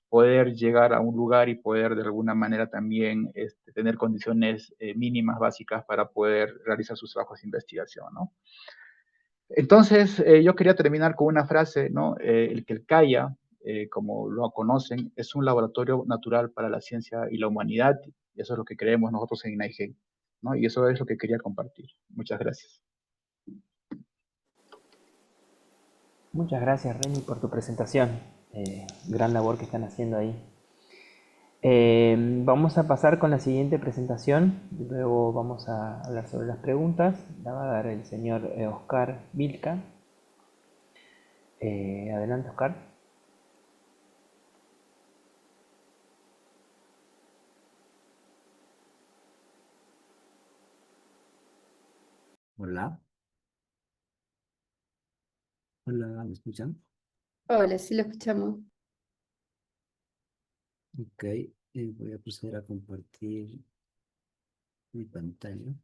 poder llegar a un lugar y poder de alguna manera también tener condiciones mínimas básicas para poder realizar sus trabajos de investigación, ¿no? Entonces, yo quería terminar con una frase, ¿no? El que el CAIA, como lo conocen, es un laboratorio natural para la ciencia y la humanidad, y eso es lo que creemos nosotros en INAIGEN, ¿no? Y eso es lo que quería compartir. Muchas gracias. Muchas gracias, Reni, por tu presentación. Gran labor que están haciendo ahí. Vamos a pasar con la siguiente presentación. Luego vamos a hablar sobre las preguntas. La va a dar el señor Oscar Vilca. Adelante, Oscar. Hola. Hola, ¿me escuchan? Hola, sí lo escuchamos. Ok, voy a proceder a compartir mi pantalla.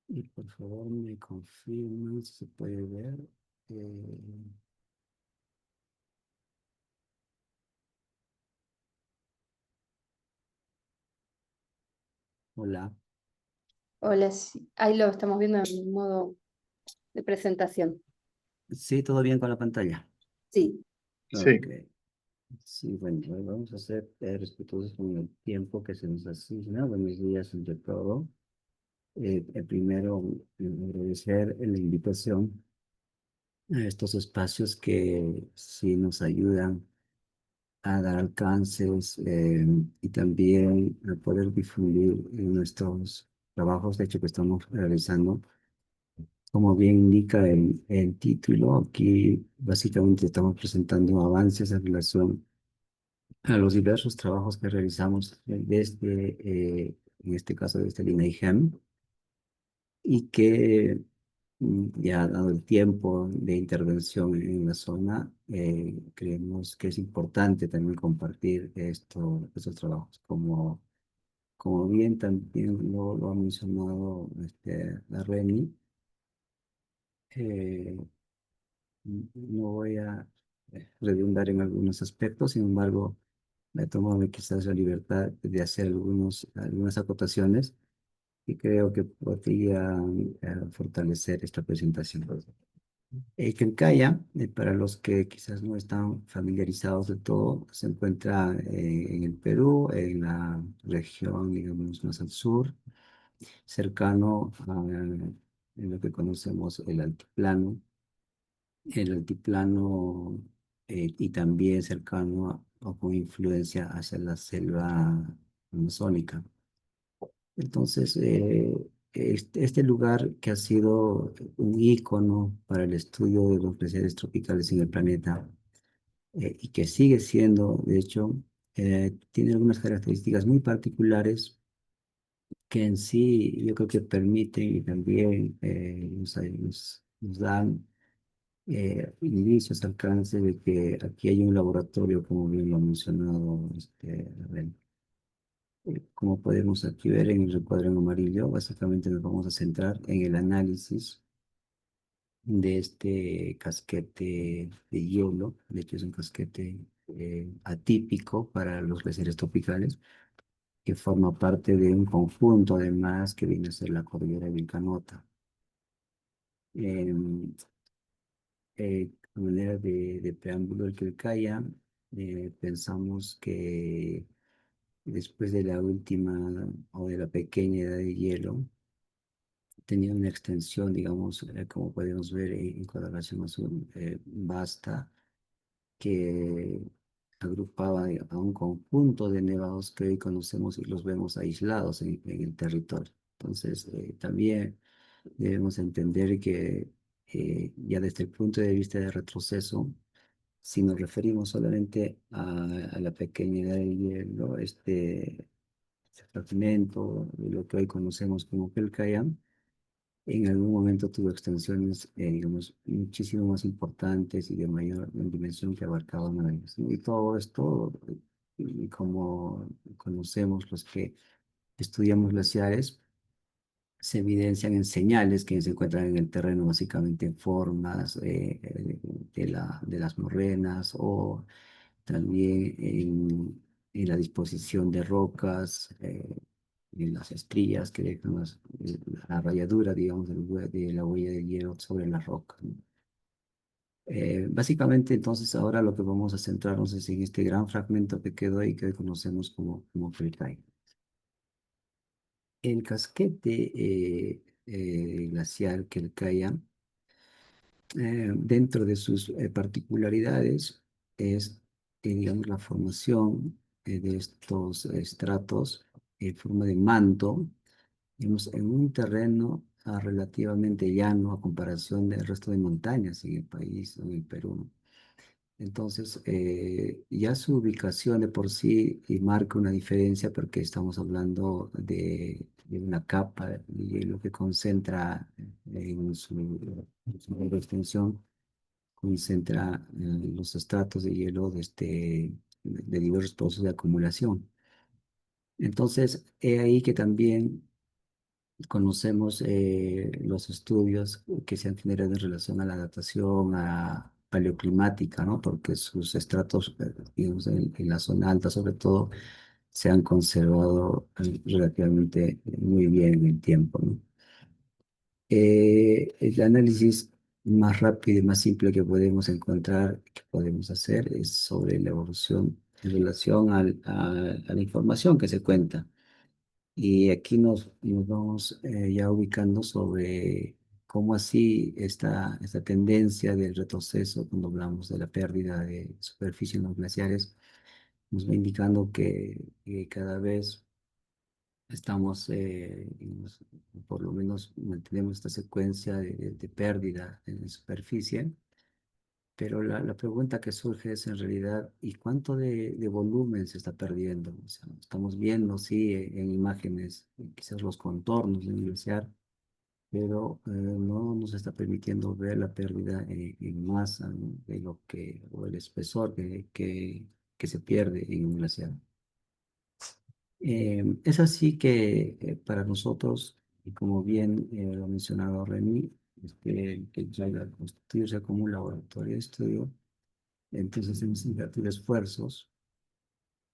Y por favor me confirman si se puede ver. Eh, hola. Hola, sí, ahí lo estamos viendo en modo de presentación. Sí, todo bien con la pantalla. Sí, Sí. Ok. Sí, bueno, hoy vamos a ser respetuosos con el tiempo que se nos asigna. Buenos días, ante todo. Primero, agradecer la invitación a estos espacios que sí nos ayudan a dar alcances y también a poder difundir nuestros trabajos, de hecho, que estamos realizando. Como bien indica el título, aquí básicamente estamos presentando avances en relación a los diversos trabajos que realizamos desde, en este caso, desde el INAIGEM, y que ya dado el tiempo de intervención en la zona, creemos que es importante también compartir estos trabajos. Como bien también lo ha mencionado la Reni, eh, no voy a redundar en algunos aspectos, sin embargo, me tomo quizás la libertad de hacer algunas acotaciones que creo que podrían fortalecer esta presentación. Quilcaya, para los que quizás no están familiarizados de todo, se encuentra en el Perú, en la región, digamos, más al sur, cercano a lo que conocemos el altiplano y también cercano o con influencia hacia la selva amazónica. Entonces, este lugar que ha sido un ícono para el estudio de los glaciares tropicales en el planeta y que sigue siendo, de hecho, tiene algunas características muy particulares que en sí yo creo que permiten y también nos dan indicios, alcance de que aquí hay un laboratorio, como bien lo ha mencionado Abel. Como podemos aquí ver en el recuadro en amarillo, básicamente nos vamos a centrar en el análisis de este casquete de hielo. De hecho, es un casquete atípico para los glaciares tropicales, que forma parte de un conjunto además que viene a ser la cordillera Vilcanota. Em, a manera de preámbulo del Quilcaya, pensamos que después de la última o de la pequeña edad de hielo, tenía una extensión, digamos, como podemos ver en coloración azul, vasta, que agrupaba a un conjunto de nevados que hoy conocemos y los vemos aislados en el territorio. Entonces, también debemos entender que ya desde el punto de vista de retroceso, si nos referimos solamente a la pequeña edad de hielo, este fragmento de lo que hoy conocemos como Pelcayam, en algún momento tuvo extensiones, digamos, muchísimo más importantes y de mayor dimensión que abarcaban a ellos, ¿no? Y todo esto, como conocemos los que estudiamos glaciares, se evidencian en señales que se encuentran en el terreno, básicamente en formas de las morrenas o también en la disposición de rocas, en las estrías que dejan la rayadura, digamos, de la huella de hielo sobre la roca, ¿no? Básicamente, entonces, ahora lo que vamos a centrarnos es en este gran fragmento que quedó y que hoy conocemos como Kelkay. El casquete glacial Kelkaya, dentro de sus particularidades, es, digamos, la formación de estos estratos en forma de manto, digamos, en un terreno relativamente llano a comparación del resto de montañas en el país, en el Perú. Entonces, ya su ubicación de por sí y marca una diferencia porque estamos hablando de una capa de hielo que concentra en su mayor extensión, concentra los estratos de hielo de diversos procesos de acumulación. Entonces, he ahí que también conocemos los estudios que se han generado en relación a la adaptación paleoclimática, ¿no? Porque sus estratos, digamos, en la zona alta sobre todo, se han conservado relativamente muy bien en el tiempo, ¿no? El análisis más rápido y más simple que podemos encontrar, que podemos hacer, es sobre la evolución en relación a la información que se cuenta. Y aquí nos vamos ya ubicando sobre cómo así esta tendencia del retroceso, cuando hablamos de la pérdida de superficie en los glaciares, nos va indicando que cada vez estamos, por lo menos mantenemos esta secuencia de pérdida en superficie. Pero la pregunta que surge es en realidad, ¿y cuánto de volumen se está perdiendo? O sea, estamos viendo, sí, en imágenes, quizás los contornos del glaciar, pero no nos está permitiendo ver la pérdida en masa, ¿no? De o el espesor que se pierde en un glaciar. Es así que para nosotros, y como bien lo ha mencionado Remy, que llega a constituirse como un laboratorio de estudio. Entonces hemos invertido esfuerzos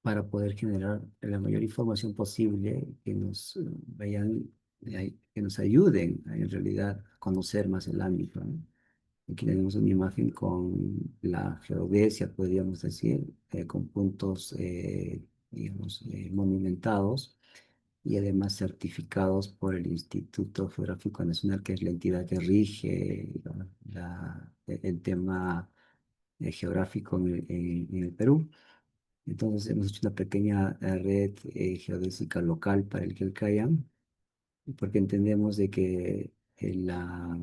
para poder generar la mayor información posible que nos que nos ayuden en realidad a conocer más el ámbito, ¿no? Aquí tenemos una imagen con la geodesia, podríamos decir, con puntos, digamos, monumentados y además certificados por el Instituto Geográfico Nacional, que es la entidad que rige el tema geográfico en el Perú. Entonces hemos hecho una pequeña red geodésica local para el Quelcaya, porque entendemos de que la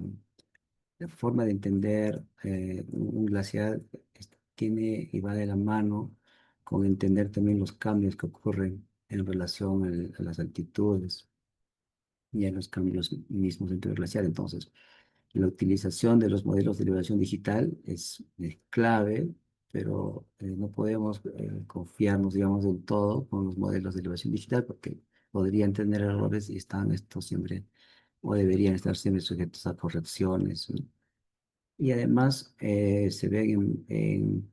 forma de entender un glaciar tiene y va de la mano con entender también los cambios que ocurren en relación a las altitudes y a los cambios mismos dentro del glaciar. Entonces, la utilización de los modelos de elevación digital es clave, pero no podemos confiarnos, digamos, del todo con los modelos de elevación digital porque podrían tener errores y están estos siempre, o deberían estar siempre sujetos a correcciones, ¿no? Y además se ven en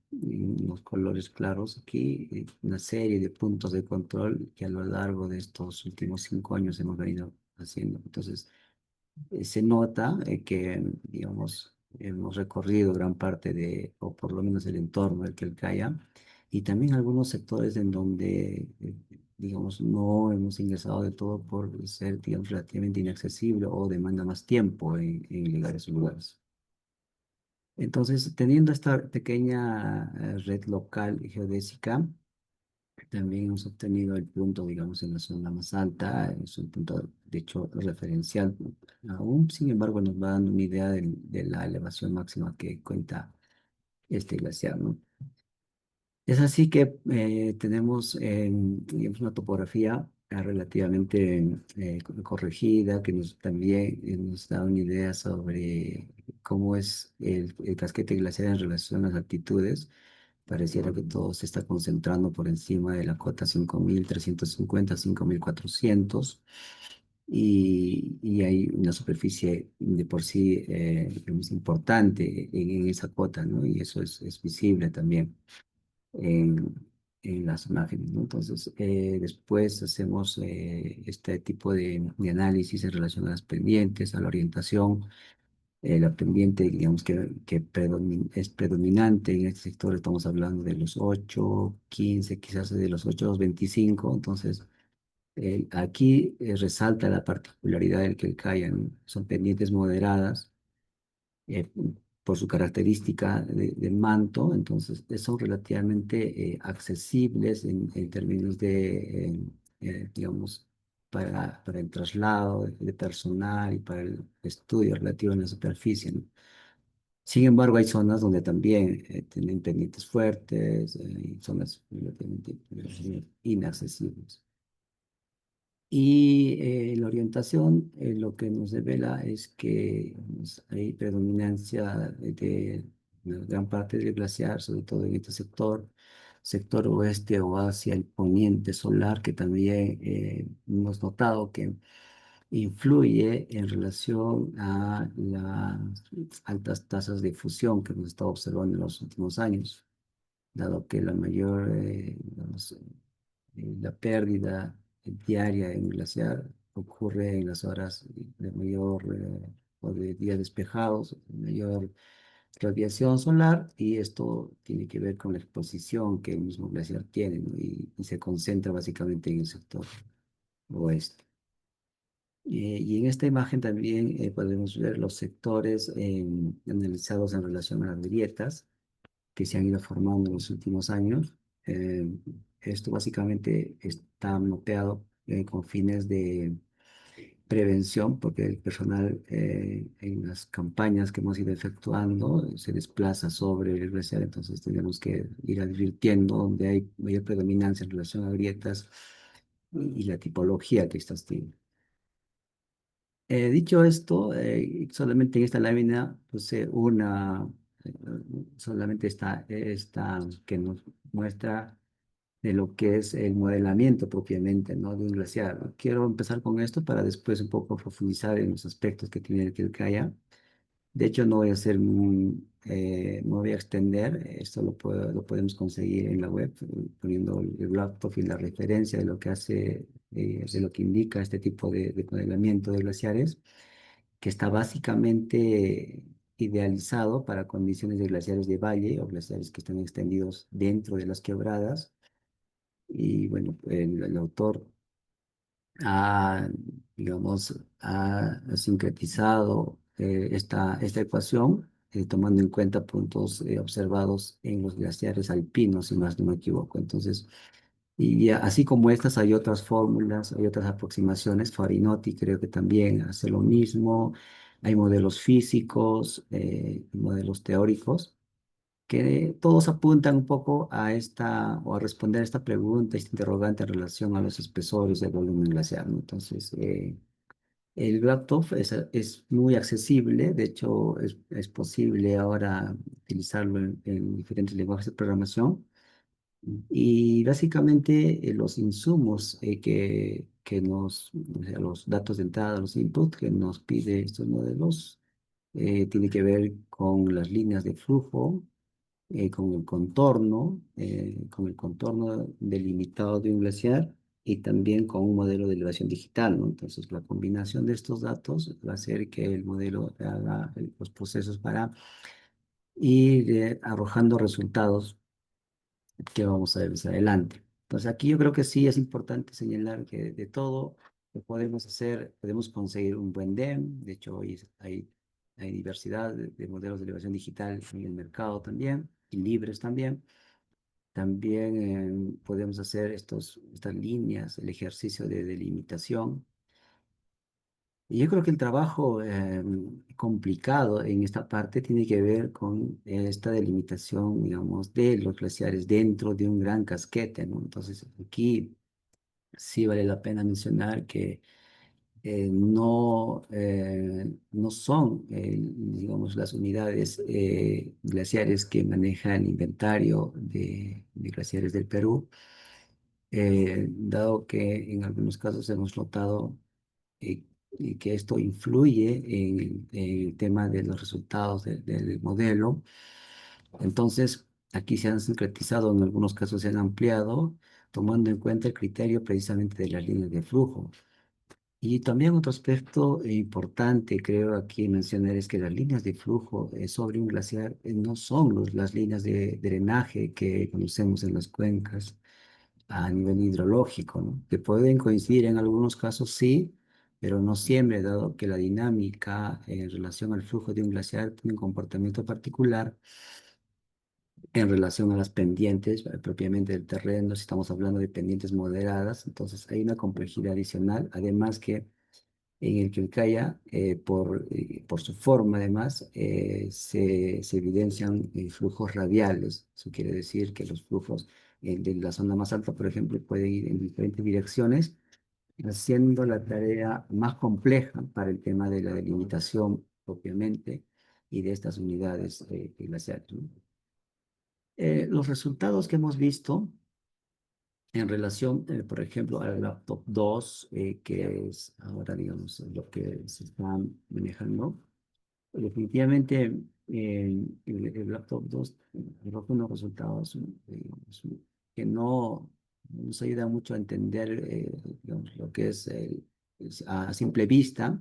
los colores claros aquí una serie de puntos de control que a lo largo de estos últimos 5 años hemos venido haciendo. Entonces, se nota que, digamos, hemos recorrido gran parte o por lo menos el entorno del Quelcaya, y también algunos sectores en donde, digamos, no hemos ingresado de todo por ser, digamos, relativamente inaccesible o demanda más tiempo en llegar a esos lugares. Entonces, teniendo esta pequeña red local geodésica, también hemos obtenido el punto, digamos, en la zona más alta, es un punto, de hecho, referencial. Aún, sin embargo, nos va dando una idea de la elevación máxima que cuenta este glaciar, ¿no? Es así que tenemos digamos, una topografía relativamente corregida que también nos da una idea sobre cómo es el casquete glaciar en relación a las altitudes. Pareciera que todo se está concentrando por encima de la cota 5.350, 5.400, y hay una superficie de por sí digamos, importante en esa cota, ¿no? Y eso es visible también en, en las imágenes, ¿no? Entonces, después hacemos este tipo de análisis en relación a las pendientes, a la orientación. La pendiente, digamos que es predominante en este sector, estamos hablando de los 8 15 quizás de los 8,25. Entonces, aquí resalta la particularidad del Quelcayan. Son pendientes moderadas eh, por su característica de manto. Entonces son relativamente accesibles en términos de, digamos, para el traslado de personal y para el estudio relativo en la superficie, ¿no? Sin embargo, hay zonas donde también tienen pendientes fuertes, y zonas relativamente inaccesibles. Y la orientación lo que nos revela es que pues, hay predominancia de una gran parte del glaciar, sobre todo en este sector oeste o hacia el poniente solar, que también hemos notado que influye en relación a las altas tasas de fusión que hemos estado observando en los últimos años, dado que la mayor, digamos, la pérdida diaria en glaciar ocurre en las horas de mayor o de días despejados, de mayor radiación solar, y esto tiene que ver con la exposición que el mismo glaciar tiene, ¿no? Y se concentra básicamente en el sector oeste. Y en esta imagen también podemos ver los sectores analizados en relación a las grietas que se han ido formando en los últimos años. Eh, Esto básicamente está mapeado con fines de prevención, porque el personal en las campañas que hemos ido efectuando se desplaza sobre el glaciar. Entonces tenemos que ir advirtiendo donde hay mayor predominancia en relación a grietas y la tipología que estas tienen. Dicho esto, solamente en esta lámina puse eh, solamente esta que nos muestra de lo que es el modelamiento propiamente, ¿no? De un glaciar. Quiero empezar con esto para después un poco profundizar en los aspectos que tiene el Quelcaya. De hecho, no voy a hacer no voy a extender, esto lo podemos conseguir en la web, poniendo el laptop y la referencia de lo que hace, de lo que indica este tipo de modelamiento de glaciares, que está básicamente idealizado para condiciones de glaciares de valle o glaciares que están extendidos dentro de las quebradas. Y bueno, el autor ha, digamos, ha sincretizado esta ecuación, tomando en cuenta puntos observados en los glaciares alpinos, si más no me equivoco. Entonces, y así como estas, hay otras fórmulas, hay otras aproximaciones. Farinotti creo que también hace lo mismo. Hay modelos físicos, modelos teóricos que todos apuntan un poco a esta, o a responder esta pregunta, este interrogante en relación a los espesores del volumen glaciar, ¿no? Entonces, el GlavTop es muy accesible. De hecho, es posible ahora utilizarlo en diferentes lenguajes de programación, y básicamente los insumos o sea, los datos de entrada, los inputs que nos pide estos modelos, tiene que ver con las líneas de flujo, con el contorno delimitado de un glaciar, y también con un modelo de elevación digital, ¿no? Entonces, la combinación de estos datos va a hacer que el modelo haga los procesos para ir arrojando resultados que vamos a ver más adelante. Entonces, aquí yo creo que sí es importante señalar que de todo lo podemos hacer, podemos conseguir un buen DEM. De hecho, hoy hay diversidad de modelos de elevación digital en el mercado también, y libres también. También podemos hacer estas líneas, el ejercicio de delimitación, Y yo creo que el trabajo complicado en esta parte tiene que ver con esta delimitación, digamos, de los glaciares dentro de un gran casquete, ¿no? Entonces, aquí sí vale la pena mencionar que no son, digamos, las unidades glaciares que maneja el inventario de glaciares del Perú, dado que en algunos casos hemos notado eh, y que esto influye en el tema de los resultados del modelo. Entonces, aquí se han sincretizado, en algunos casos se han ampliado, tomando en cuenta el criterio precisamente de las líneas de flujo. Y también otro aspecto importante, creo, aquí mencionar es que las líneas de flujo sobre un glaciar no son las líneas de drenaje que conocemos en las cuencas a nivel hidrológico, ¿no? Que pueden coincidir en algunos casos, sí, pero no siempre, dado que la dinámica en relación al flujo de un glaciar tiene un comportamiento particular en relación a las pendientes propiamente del terreno. Si estamos hablando de pendientes moderadas, entonces hay una complejidad adicional, además que en el Quilcaya, por su forma además, se evidencian flujos radiales. Eso quiere decir que los flujos de la zona más alta, por ejemplo, pueden ir en diferentes direcciones, haciendo la tarea más compleja para el tema de la delimitación propiamente y de estas unidades glaciares, ¿no? Los resultados que hemos visto en relación, por ejemplo, al laptop 2, que es ahora, digamos, lo que se está manejando, definitivamente el laptop 2 arroja unos resultados digamos, que no nos ayuda mucho a entender digamos, lo que es a simple vista,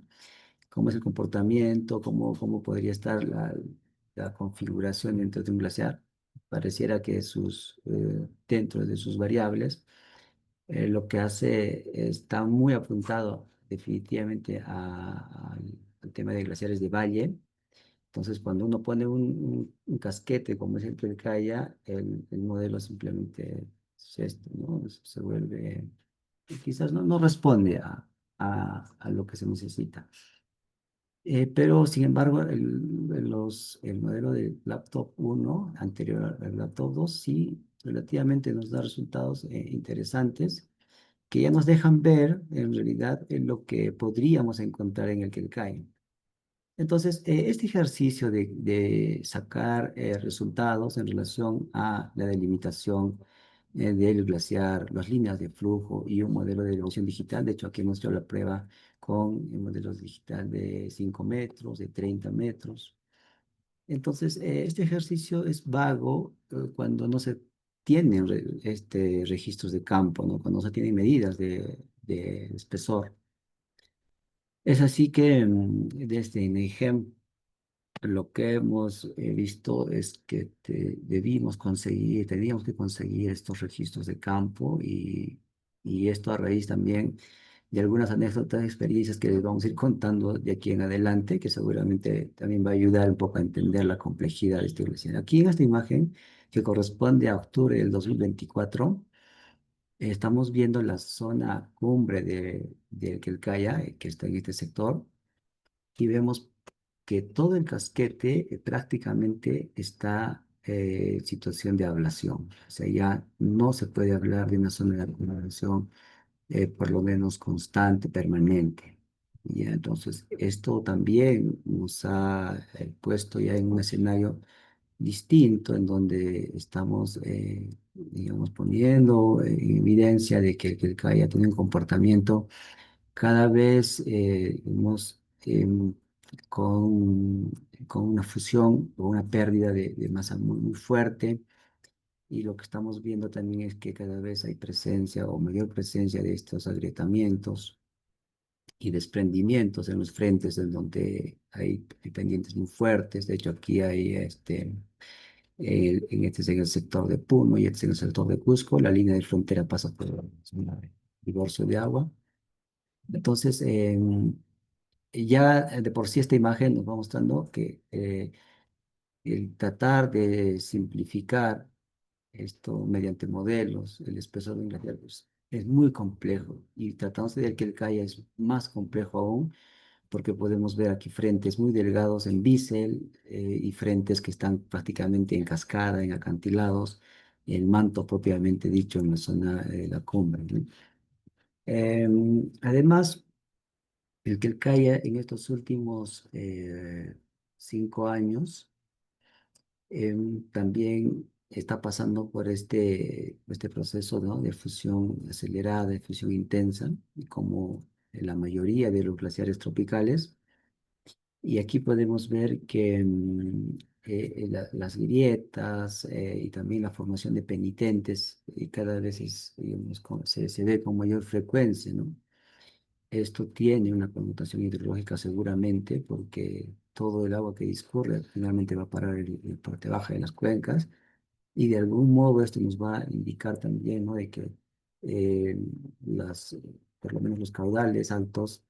cómo es el comportamiento, cómo podría estar la configuración dentro de un glaciar. Pareciera que dentro de sus variables, lo que hace está muy apuntado definitivamente al tema de glaciares de valle. Entonces, cuando uno pone un casquete como es el Pilcaya, el modelo simplemente es esto, ¿no? Se vuelve, quizás no responde a lo que se necesita. Pero, sin embargo, el modelo de laptop 1 anterior al laptop 2 sí relativamente nos da resultados interesantes que ya nos dejan ver en realidad lo que podríamos encontrar en el Qelkai. Entonces, este ejercicio de sacar resultados en relación a la delimitación del glaciar, las líneas de flujo y un modelo de elevación digital, de hecho aquí hemos hecho la prueba con modelos digital de 5 metros, de 30 metros. Entonces, este ejercicio es vago cuando no se tienen registros de campo, ¿no? Cuando no se tienen medidas de espesor. Es así que desde INEGEM lo que hemos visto es que teníamos que conseguir estos registros de campo y esto a raíz también de algunas anécdotas, experiencias que les vamos a ir contando de aquí en adelante, que seguramente también va a ayudar un poco a entender la complejidad de esta iglesia. Aquí en esta imagen, que corresponde a octubre del 2024, estamos viendo la zona cumbre de Quelcaya, que está en este sector, y vemos que todo el casquete prácticamente está en situación de ablación. O sea, ya no se puede hablar de una zona de acumulación por lo menos constante, permanente. Y entonces, esto también nos ha puesto ya en un escenario distinto en donde estamos, digamos, poniendo en evidencia de que el CAIA tiene un comportamiento cada vez con, con una fusión o una pérdida de masa muy fuerte. Y lo que estamos viendo también es que cada vez hay presencia o mayor presencia de estos agrietamientos y desprendimientos en los frentes en donde hay pendientes muy fuertes. De hecho, aquí hay este es en el sector de Puno y este es en el sector de Cusco. La línea de frontera pasa por un divorcio de agua. Entonces, ya de por sí esta imagen nos va mostrando que el tratar de simplificar esto mediante modelos, el espesor de glaciar es muy complejo y tratándose de que el CAIA es más complejo aún porque podemos ver aquí frentes muy delgados en bisel y frentes que están prácticamente en cascada, en acantilados, el manto propiamente dicho en la zona de la cumbre, ¿no? Además, el Quelcaya en estos últimos 5 años también está pasando por este proceso, ¿no?, de fusión acelerada, de fusión intensa, y como en la mayoría de los glaciares tropicales. Y aquí podemos ver que las grietas y también la formación de penitentes cada vez digamos, se ve con mayor frecuencia, ¿no? Esto tiene una connotación hidrológica seguramente porque todo el agua que discurre finalmente va a parar en la parte baja de las cuencas, y de algún modo esto nos va a indicar también, ¿no?, de que eh, las, por lo menos los caudales altos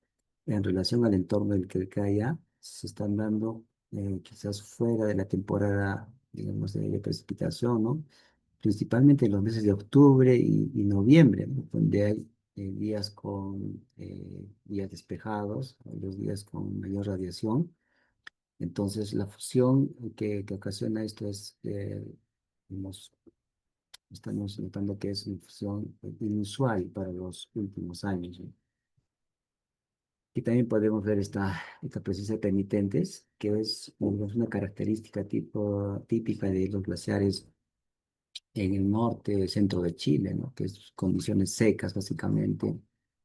en relación al entorno del que haya se están dando quizás fuera de la temporada, digamos, de precipitación, ¿no? Principalmente en los meses de octubre y noviembre, ¿no?, donde hay días despejados, los días con mayor radiación. Entonces, la fusión que ocasiona esto es, digamos, estamos notando que es una fusión inusual para los últimos años, ¿no? Y también podemos ver esta presencia de penitentes, que es una característica típica de los glaciares en el norte, centro de Chile, ¿no?, que es condiciones secas básicamente,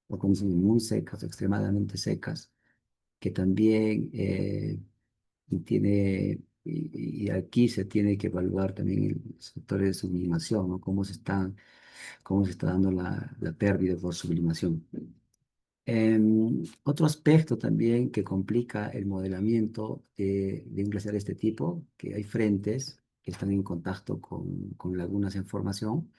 o condiciones muy secas, extremadamente secas, que también y aquí se tiene que evaluar también el sector de sublimación, ¿no?, cómo se está dando la pérdida por sublimación. Otro aspecto también que complica el modelamiento de un glaciar de este tipo, que hay frentes que están en contacto con lagunas en formación.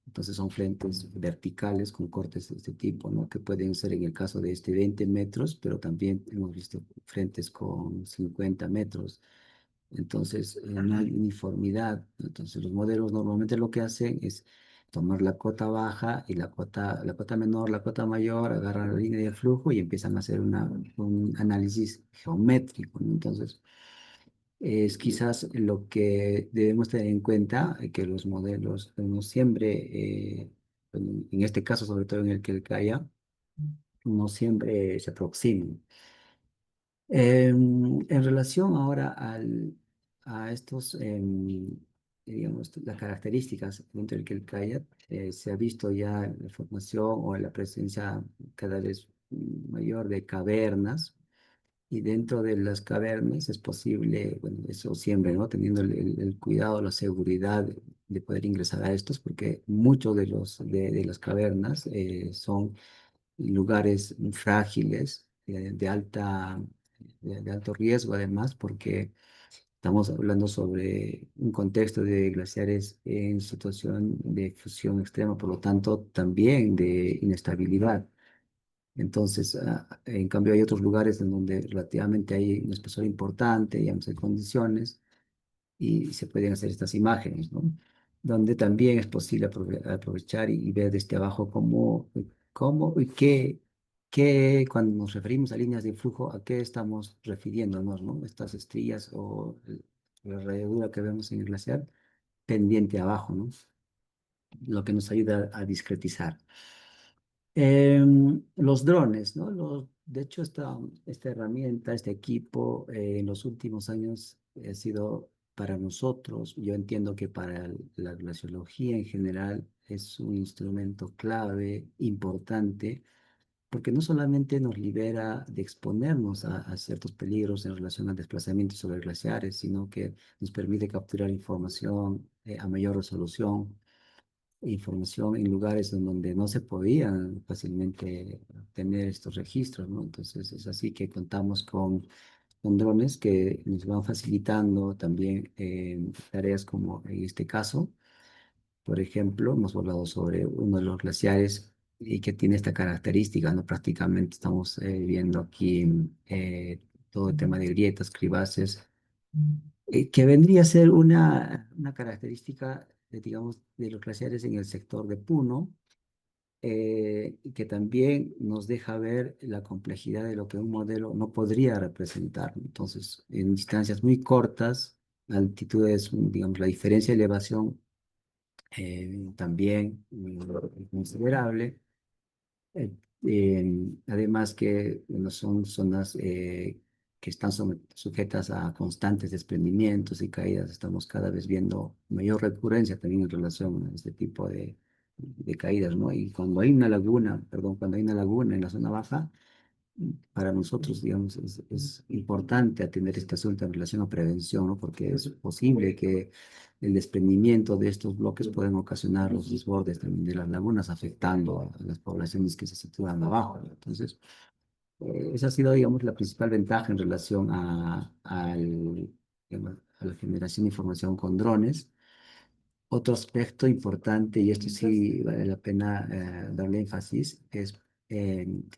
Entonces son frentes verticales con cortes de este tipo, ¿no?, que pueden ser en el caso de 20 metros, pero también hemos visto frentes con 50 metros. Entonces no hay uniformidad. Entonces los modelos normalmente lo que hacen es tomar la cota baja y la cota menor, la cota mayor, agarran la línea de flujo y empiezan a hacer un análisis geométrico, ¿no? Entonces es quizás lo que debemos tener en cuenta, que los modelos no siempre, en este caso sobre todo en el que el haya, no siempre se aproximan. En relación ahora a estos, digamos, las características dentro del Quelcaya, se ha visto ya la formación o la presencia cada vez mayor de cavernas, y dentro de las cavernas es posible, bueno, eso siempre, ¿no?, teniendo el cuidado, la seguridad de poder ingresar a estos, porque muchos de las cavernas son lugares frágiles, de alto riesgo además, porque estamos hablando sobre un contexto de glaciares en situación de fusión extrema, por lo tanto también de inestabilidad. Entonces, en cambio hay otros lugares en donde relativamente hay un espesor importante, digamos, hay condiciones, y se pueden hacer estas imágenes, ¿no? Donde también es posible aprovechar y ver desde abajo cómo y cuando nos referimos a líneas de flujo, a qué estamos refiriéndonos, ¿no? Estas estrías o la rayadura que vemos en el glaciar pendiente abajo, ¿no? Lo que nos ayuda a discretizar. Los drones, ¿no? De hecho, esta herramienta, este equipo, en los últimos años ha sido para nosotros, yo entiendo que para la glaciología en general es un instrumento clave, importante, porque no solamente nos libera de exponernos a ciertos peligros en relación al desplazamiento sobre glaciares, sino que nos permite capturar información a mayor resolución, información en lugares en donde no se podían fácilmente tener estos registros, ¿no? Entonces es así que contamos con drones que nos van facilitando también tareas como en este caso. Por ejemplo, hemos hablado sobre uno de los glaciares y que tiene esta característica, ¿no? Prácticamente estamos viendo aquí todo el tema de grietas, cribaces, que vendría a ser una característica, digamos, de los glaciares en el sector de Puno, que también nos deja ver la complejidad de lo que un modelo no podría representar. Entonces, en distancias muy cortas, altitudes, digamos, la diferencia de elevación también considerable. Eh, Además que no son zonas que están sujetas a constantes desprendimientos y caídas. Estamos cada vez viendo mayor recurrencia también en relación a este tipo de caídas, ¿no? Y cuando hay una laguna, perdón, cuando hay una laguna en la zona baja, para nosotros, digamos, es importante atender este asunto en relación a prevención, ¿no? Porque es posible que el desprendimiento de estos bloques pueden ocasionar los desbordes también de las lagunas, afectando a las poblaciones que se sitúan abajo, ¿no? Entonces, esa ha sido, digamos, la principal ventaja en relación digamos, a la generación de información con drones. Otro aspecto importante, y esto sí vale la pena darle énfasis, es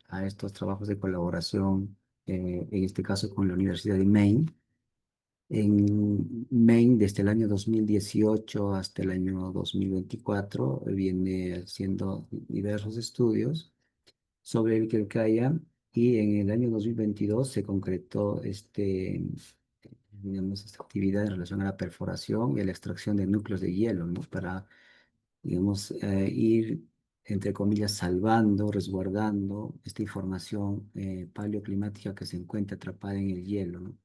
a estos trabajos de colaboración, en este caso con la Universidad de Maine. En Maine, desde el año 2018 hasta el año 2024, viene haciendo diversos estudios sobre el Quelcaya, y en el año 2022 se concretó digamos, esta actividad en relación a la perforación y a la extracción de núcleos de hielo, ¿no? Para, digamos, ir, entre comillas, salvando, resguardando esta información paleoclimática que se encuentra atrapada en el hielo, ¿no?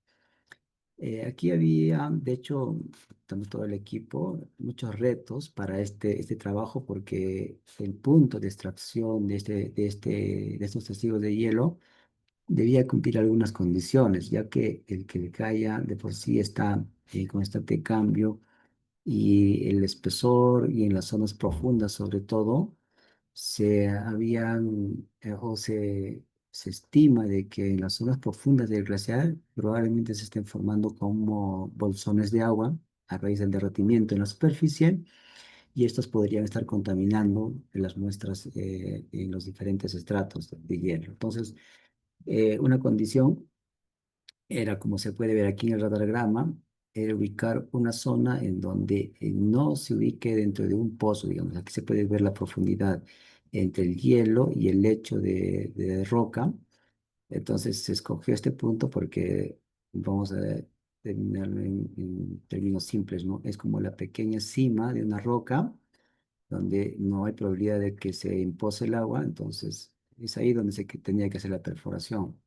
Aquí había, de hecho, estamos todo el equipo, muchos retos para este trabajo, porque el punto de extracción de estos testigos de hielo debía cumplir algunas condiciones, ya que el que caiga de por sí está en constante cambio, y el espesor y en las zonas profundas sobre todo, se habían se estima de que en las zonas profundas del glaciar probablemente se estén formando como bolsones de agua a raíz del derretimiento en la superficie, y estos podrían estar contaminando las muestras en los diferentes estratos de hielo. Entonces, una condición era, como se puede ver aquí en el radargrama, era ubicar una zona en donde no se ubique dentro de un pozo, digamos. Aquí se puede ver la profundidad entre el hielo y el lecho de roca. Entonces se escogió este punto porque, vamos a terminarlo en términos simples, ¿no? Es como la pequeña cima de una roca donde no hay probabilidad de que se impose el agua. Entonces es ahí donde tenía que hacer la perforación.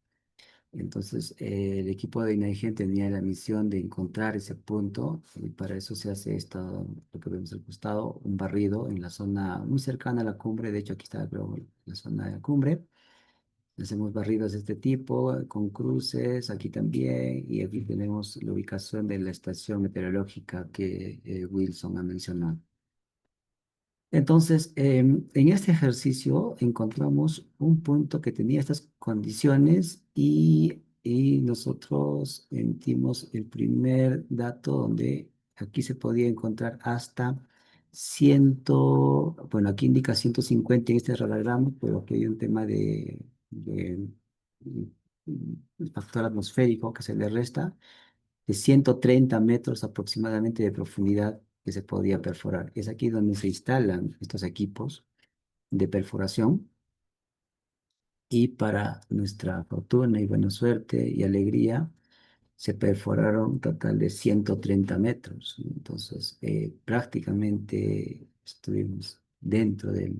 Entonces, el equipo de INAIGEN tenía la misión de encontrar ese punto, y para eso se hace lo que vemos al costado, un barrido en la zona muy cercana a la cumbre. De hecho, aquí está, creo, la zona de la cumbre. Hacemos barridos de este tipo, con cruces, aquí también, y aquí tenemos la ubicación de la estación meteorológica que Wilson ha mencionado. Entonces, en este ejercicio encontramos un punto que tenía estas condiciones, y nosotros emitimos el primer dato donde aquí se podía encontrar hasta 100, bueno, aquí indica 150 en este radiograma, pero aquí hay un tema de factor atmosférico que se le resta, de 130 metros aproximadamente de profundidad que se podía perforar. Es aquí donde se instalan estos equipos de perforación, y para nuestra fortuna y buena suerte y alegría, se perforaron un total de 130 metros. Entonces, prácticamente estuvimos dentro de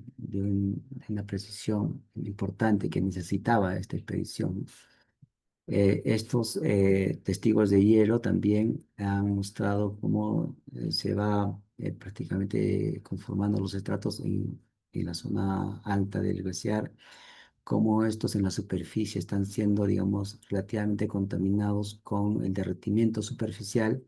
una precisión importante que necesitaba esta expedición. Estos testigos de hielo también han mostrado cómo se va prácticamente conformando los estratos en la zona alta del glaciar, cómo estos en la superficie están siendo, digamos, relativamente contaminados con el derretimiento superficial,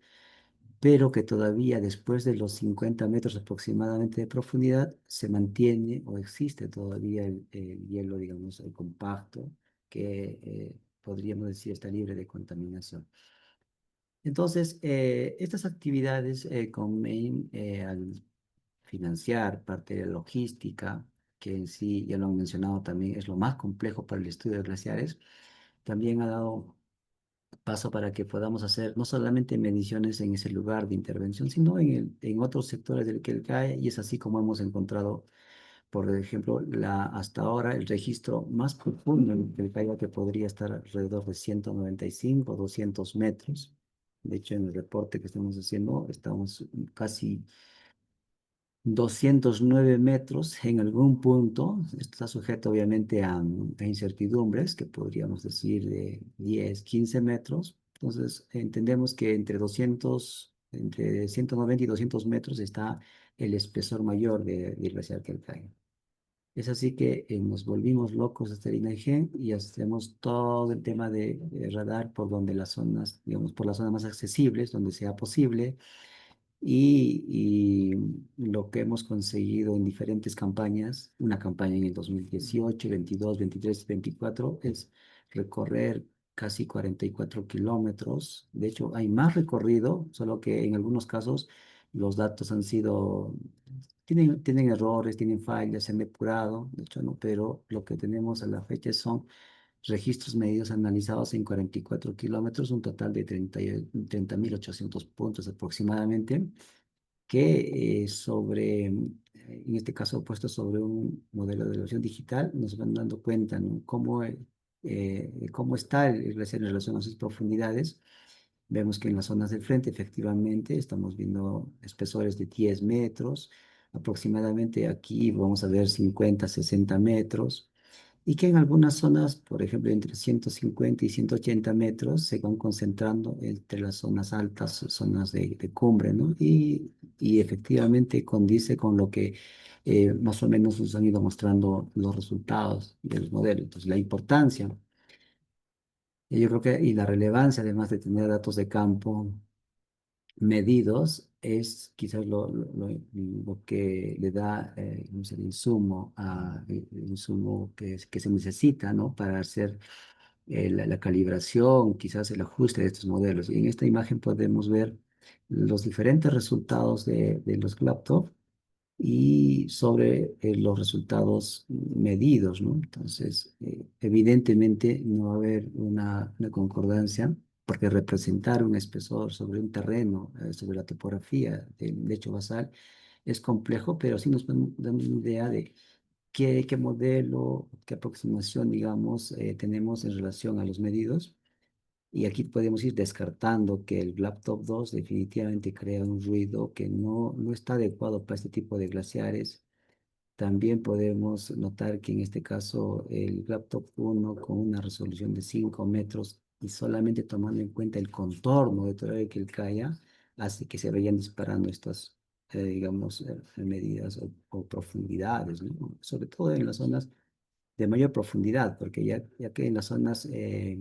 pero que todavía después de los 50 metros aproximadamente de profundidad se mantiene o existe todavía el hielo, digamos, el compacto, que podríamos decir está libre de contaminación. Entonces, estas actividades con Maine, al financiar parte de la logística, que en sí, ya lo han mencionado también, es lo más complejo para el estudio de glaciares, también ha dado paso para que podamos hacer no solamente mediciones en ese lugar de intervención, sino en otros sectores del que cae, y es así como hemos encontrado Por ejemplo, hasta ahora el registro más profundo del Caya que podría estar alrededor de 195 o 200 metros. De hecho, en el reporte que estamos haciendo, estamos casi 209 metros en algún punto. Está sujeto obviamente a incertidumbres, que podríamos decir de 10, 15 metros. Entonces, entendemos que entre 190 y 200 metros está el espesor mayor del glaciar Quelcayo. Es así que nos volvimos locos hasta el INAIGEN y hacemos todo el tema de radar por donde las zonas, digamos, por las zonas más accesibles, donde sea posible. Y lo que hemos conseguido en diferentes campañas, una campaña en el 2018, 22, 23 y 24, es recorrer casi 44 kilómetros. De hecho, hay más recorrido, solo que en algunos casos los datos tienen errores, tienen fallas, se han depurado, de hecho, no, pero lo que tenemos a la fecha son registros medidos analizados en 44 kilómetros, un total de 30.800 puntos aproximadamente, que en este caso puesto sobre un modelo de evaluación digital, nos van dando cuenta, ¿no? Cómo está el glaciar en relación a sus profundidades. Vemos que en las zonas del frente, efectivamente, estamos viendo espesores de 10 metros, aproximadamente aquí vamos a ver 50, 60 metros, y que en algunas zonas, por ejemplo, entre 150 y 180 metros, se van concentrando entre las zonas altas, zonas de cumbre, ¿no? Y efectivamente condice con lo que más o menos nos han ido mostrando los resultados de los modelos. Entonces, la importancia, y yo creo que, y la relevancia, además de tener datos de campo medidos, es quizás lo que le da digamos, el insumo que se necesita, ¿no? Para hacer la calibración, quizás el ajuste de estos modelos. Y en esta imagen podemos ver los diferentes resultados de los laptops y sobre los resultados medidos, ¿no? Entonces, evidentemente no va a haber una concordancia, porque representar un espesor sobre un terreno, sobre la topografía del lecho basal, es complejo, pero sí nos da una idea de qué modelo, qué aproximación, digamos, tenemos en relación a los medidos. Y aquí podemos ir descartando que el Laptop 2 definitivamente crea un ruido que no está adecuado para este tipo de glaciares. También podemos notar que en este caso el Laptop 1 con una resolución de 5 metros y solamente tomando en cuenta el contorno de todo el Quelcaya, hace que se vayan disparando estas, digamos, medidas o profundidades, ¿no? Sobre todo en las zonas de mayor profundidad, porque ya que en las zonas de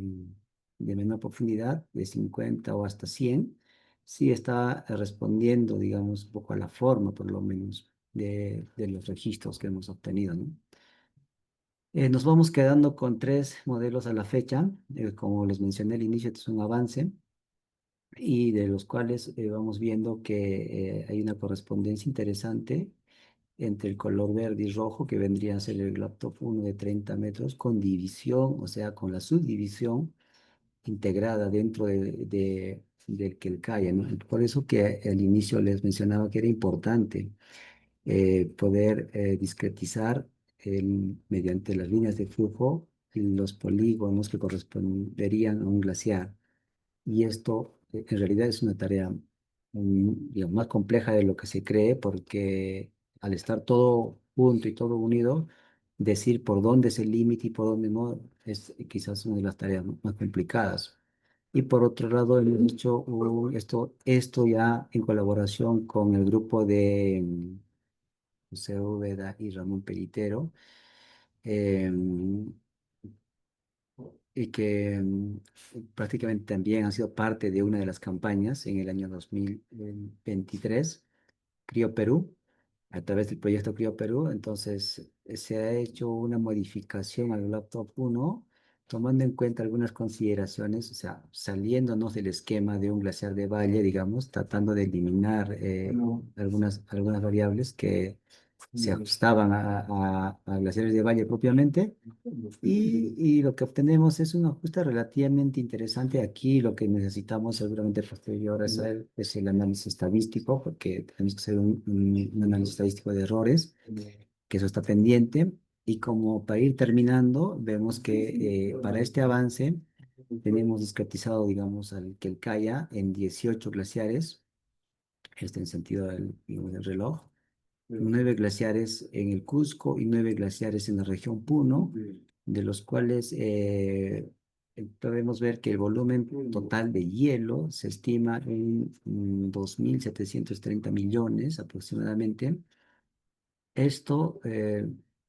menor profundidad, de 50 o hasta 100, sí está respondiendo, digamos, un poco a la forma, por lo menos, de los registros que hemos obtenido, ¿no? Nos vamos quedando con 3 modelos a la fecha. Como les mencioné al inicio, este es un avance y de los cuales vamos viendo que hay una correspondencia interesante entre el color verde y rojo, que vendría a ser el laptop 1 de 30 metros, con división, o sea, con la subdivisión integrada dentro del Quelcaya, ¿no? Por eso que al inicio les mencionaba que era importante poder discretizar mediante las líneas de flujo los polígonos que corresponderían a un glaciar. Y esto en realidad es una tarea digamos, más compleja de lo que se cree, porque al estar todo junto y todo unido, decir por dónde es el límite y por dónde no es quizás una de las tareas más complicadas. Y por otro lado, hemos hecho esto ya en colaboración con el grupo de José Úbeda y Ramón Pelitero, em, y que prácticamente también han sido parte de una de las campañas en el año 2023, Crio Perú, a través del proyecto Crio Perú. Entonces, se ha hecho una modificación al laptop 1, tomando en cuenta algunas consideraciones, o sea, saliéndonos del esquema de un glaciar de valle, digamos, tratando de eliminar algunas variables que se ajustaban a glaciares de valle propiamente, y lo que obtenemos es un ajuste relativamente interesante. Aquí lo que necesitamos seguramente posterior es el análisis estadístico, porque tenemos que hacer un análisis estadístico de errores, que eso está pendiente. Y como para ir terminando, vemos que para este avance tenemos discretizado, digamos, al Quelcaya en 18 glaciares, en sentido digamos, del reloj, 9 glaciares en el Cusco y 9 glaciares en la región Puno, de los cuales podemos ver que el volumen total de hielo se estima en 2.730 millones aproximadamente. Esto,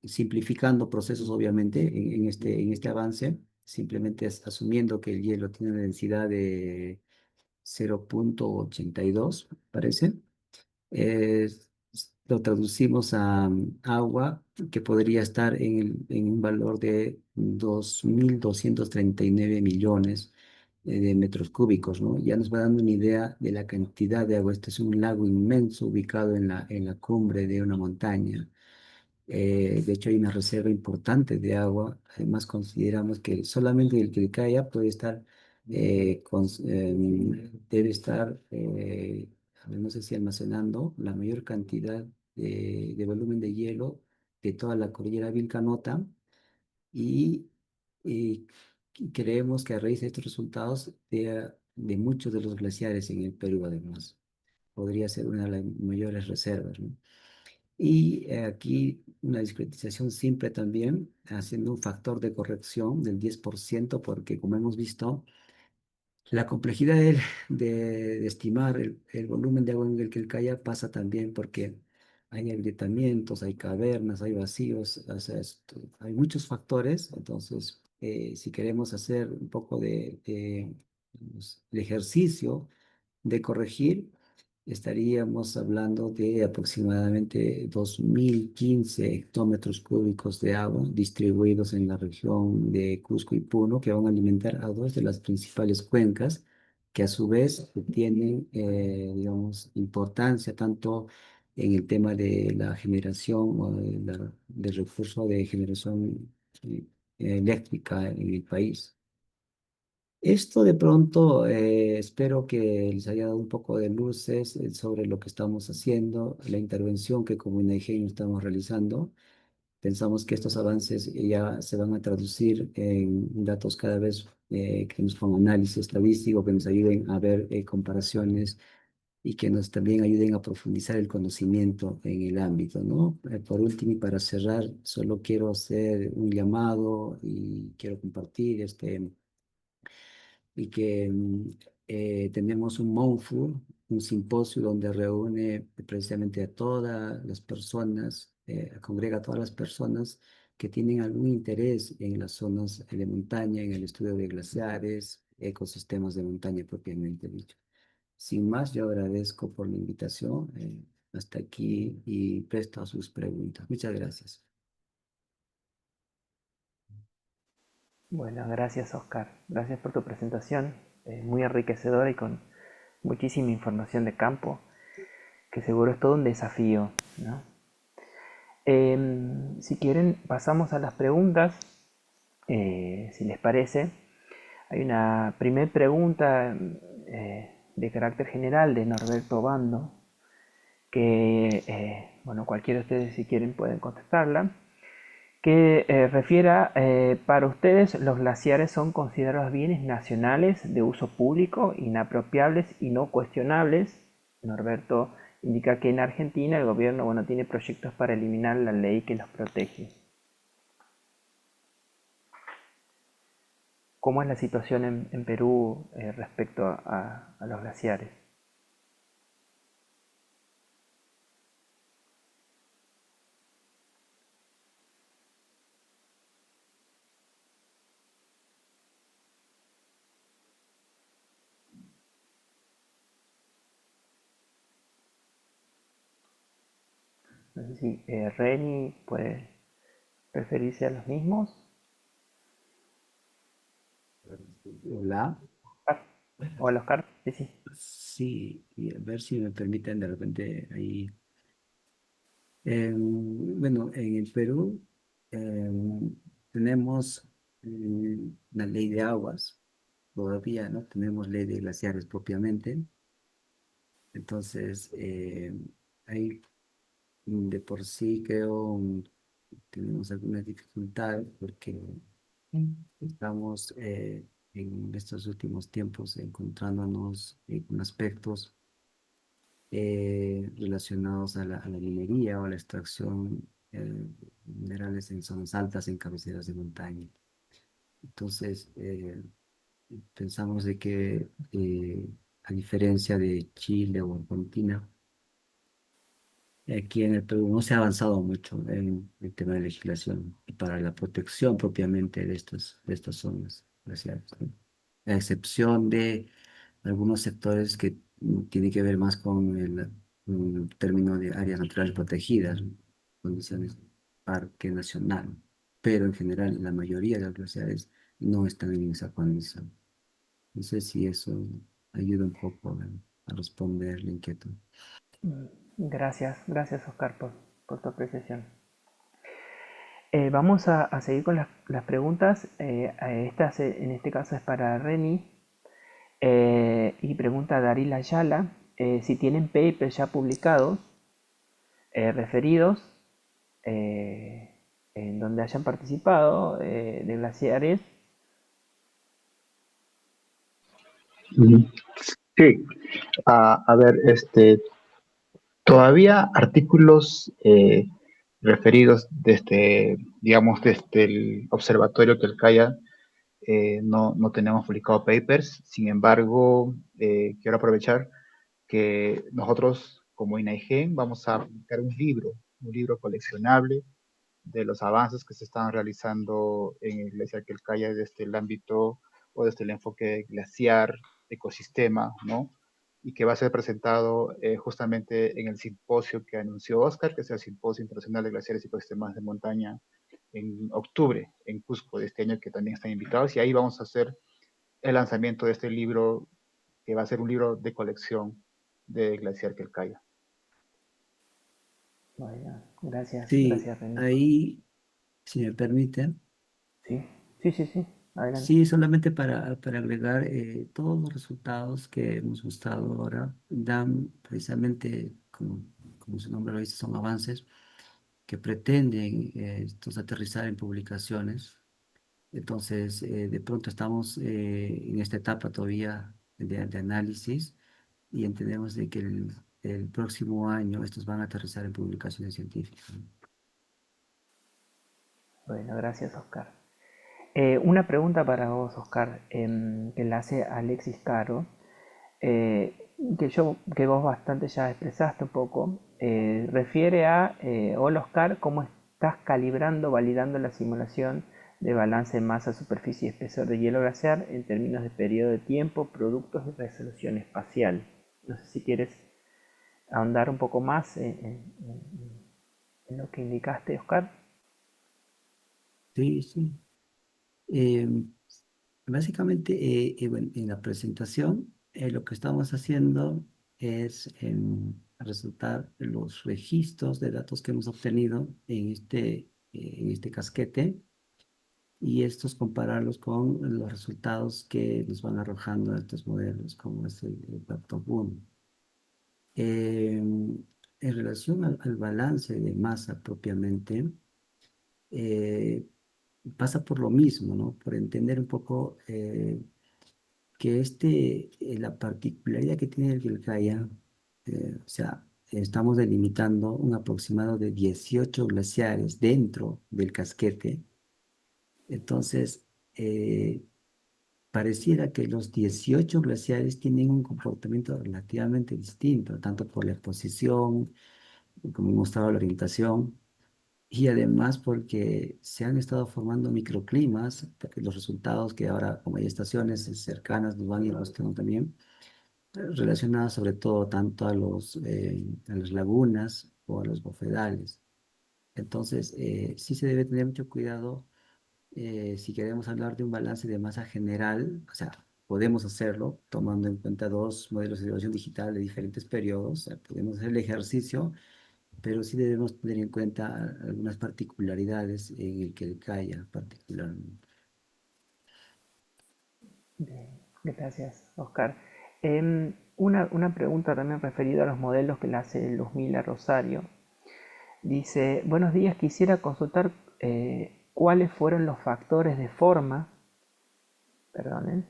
simplificando procesos obviamente en este avance, simplemente asumiendo que el hielo tiene una densidad de 0,82, parece. eh, lo traducimos a agua que podría estar en un valor de 2.239 millones de metros cúbicos, ¿no? Ya nos va dando una idea de la cantidad de agua. Este es un lago inmenso ubicado en la cumbre de una montaña. De hecho, hay una reserva importante de agua. Además, consideramos que solamente el Quilicaya puede estar, debe estar, a ver, no sé si almacenando la mayor cantidad de volumen de hielo de toda la cordillera Vilcanota y, y creemos que a raíz de estos resultados de muchos de los glaciares en el Perú, además, podría ser una de las mayores reservas, ¿no? Y aquí una discretización simple también, haciendo un factor de corrección del 10%, porque como hemos visto, la complejidad de estimar el volumen de agua en el Quelcaya pasa también porque hay agrietamientos, hay cavernas, hay vacíos, o sea, hay muchos factores. Entonces, si queremos hacer un poco digamos, de ejercicio de corregir, estaríamos hablando de aproximadamente 2.015 hectómetros cúbicos de agua distribuidos en la región de Cusco y Puno, que van a alimentar a dos de las principales cuencas, que a su vez tienen, digamos, importancia tanto en el tema de la generación o del recurso de generación eléctrica en el país. Esto de pronto espero que les haya dado un poco de luces sobre lo que estamos haciendo, la intervención que como INAIGENIO estamos realizando. Pensamos que estos avances ya se van a traducir en datos cada vez que nos pongan análisis estadístico, que nos ayuden a ver comparaciones y que nos también ayuden a profundizar el conocimiento en el ámbito, ¿no? Por último, y para cerrar, solo quiero hacer un llamado y quiero compartir y que tenemos un MONFU, un simposio donde reúne precisamente a todas las personas, congrega a todas las personas que tienen algún interés en las zonas de montaña, en el estudio de glaciares, ecosistemas de montaña propiamente dicho. Sin más, yo agradezco por la invitación. Hasta aquí y presto a sus preguntas. Muchas gracias. Bueno, gracias Oscar. Gracias por tu presentación, muy enriquecedora y con muchísima información de campo, que seguro es todo un desafío, ¿no? Si quieren, pasamos a las preguntas, si les parece. Hay una primera pregunta de carácter general de Norberto Bando, que, bueno, cualquiera de ustedes si quieren pueden contestarla, que refiere a, para ustedes los glaciares son considerados bienes nacionales de uso público, inapropiables y no cuestionables. Norberto indica que en Argentina el gobierno, bueno, tiene proyectos para eliminar la ley que los protege. ¿Cómo es la situación en Perú respecto a los glaciares? No sé si Reni puede referirse a los mismos. Hola. Hola Oscar, sí, sí. Sí, y a ver si me permiten de repente ahí. Bueno, en el Perú tenemos una ley de aguas, todavía no tenemos ley de glaciares propiamente. Entonces, hay de por sí creo tenemos algunas dificultades porque estamos en estos últimos tiempos encontrándonos con aspectos relacionados a la minería o a la extracción de minerales en zonas altas, en cabeceras de montaña. Entonces, pensamos de que a diferencia de Chile o Argentina, aquí en el Perú no se ha avanzado mucho en el tema de legislación para la protección propiamente de estas zonas glaciares, ¿no? A excepción de algunos sectores que tienen que ver más con el término de áreas naturales protegidas, ¿no? Condiciones de parque nacional, pero en general la mayoría de los glaciares no están en esa condición. No sé si eso ayuda un poco a responder la inquietud. Gracias, gracias Oscar por tu apreciación. Vamos a seguir con las preguntas. En este caso es para Reni. Y pregunta Daril Ayala si tienen papers ya publicados, referidos, en donde hayan participado de glaciares. Ujú. Sí, a ver, todavía artículos referidos desde, digamos, desde el observatorio que el CAIA no tenemos publicado papers. Sin embargo, quiero aprovechar que nosotros como INAIGEN vamos a publicar un libro coleccionable de los avances que se están realizando en el glaciar Quelcaya desde el ámbito o desde el enfoque glaciar, ecosistema, ¿no? Y que va a ser presentado justamente en el simposio que anunció Oscar, que es el Simposio Internacional de Glaciares y Ecosistemas de Montaña en octubre en Cusco de este año, que también están invitados, y ahí vamos a hacer el lanzamiento de este libro, que va a ser un libro de colección de Glaciar Quelcaya. Bueno, gracias, Sí, gracias Reni. ahí, si me permiten, Sí, sí, sí, sí, adelante. sí, solamente para agregar todos los resultados que hemos mostrado ahora dan precisamente, como su nombre lo dice, son avances que pretenden estos aterrizar en publicaciones. Entonces, de pronto estamos en esta etapa todavía de análisis y entendemos de que el próximo año estos van a aterrizar en publicaciones científicas, ¿no? Bueno, gracias Oscar. Una pregunta para vos, Oscar, que la hace Alexis Caro, que vos bastante ya expresaste un poco, refiere a, hola Oscar, ¿cómo estás calibrando, validando la simulación de balance masa, superficie y espesor de hielo glaciar en términos de periodo de tiempo, productos y resolución espacial? No sé si quieres ahondar un poco más en lo que indicaste, Oscar. Sí, sí. Em, Básicamente, bueno, en la presentación, lo que estamos haciendo es resultar los registros de datos que hemos obtenido en este casquete y estos compararlos con los resultados que nos van arrojando estos modelos, como es el Laptop 1. En relación al balance de masa propiamente, eh, pasa por lo mismo, ¿no? Por entender un poco que la particularidad que tiene el Vilcaya, o sea, estamos delimitando un aproximado de 18 glaciares dentro del casquete. Entonces, eh, pareciera que los 18 glaciares tienen un comportamiento relativamente distinto, tanto por la exposición, como mostraba la orientación, y además porque se han estado formando microclimas, porque los resultados que ahora, como hay estaciones cercanas, nos van a ir mostrando también, relacionadas sobre todo tanto a las lagunas o a los bofedales. Entonces, sí se debe tener mucho cuidado si queremos hablar de un balance de masa general, o sea, podemos hacerlo tomando en cuenta dos modelos de evaluación digital de diferentes periodos, o sea, podemos hacer el ejercicio, pero sí debemos tener en cuenta algunas particularidades en el que el CAIA particularmente. Bien, gracias, Oscar. Una pregunta también referida a los modelos que le hace Luzmila Rosario. Dice, buenos días, quisiera consultar cuáles fueron los factores de forma, perdonen,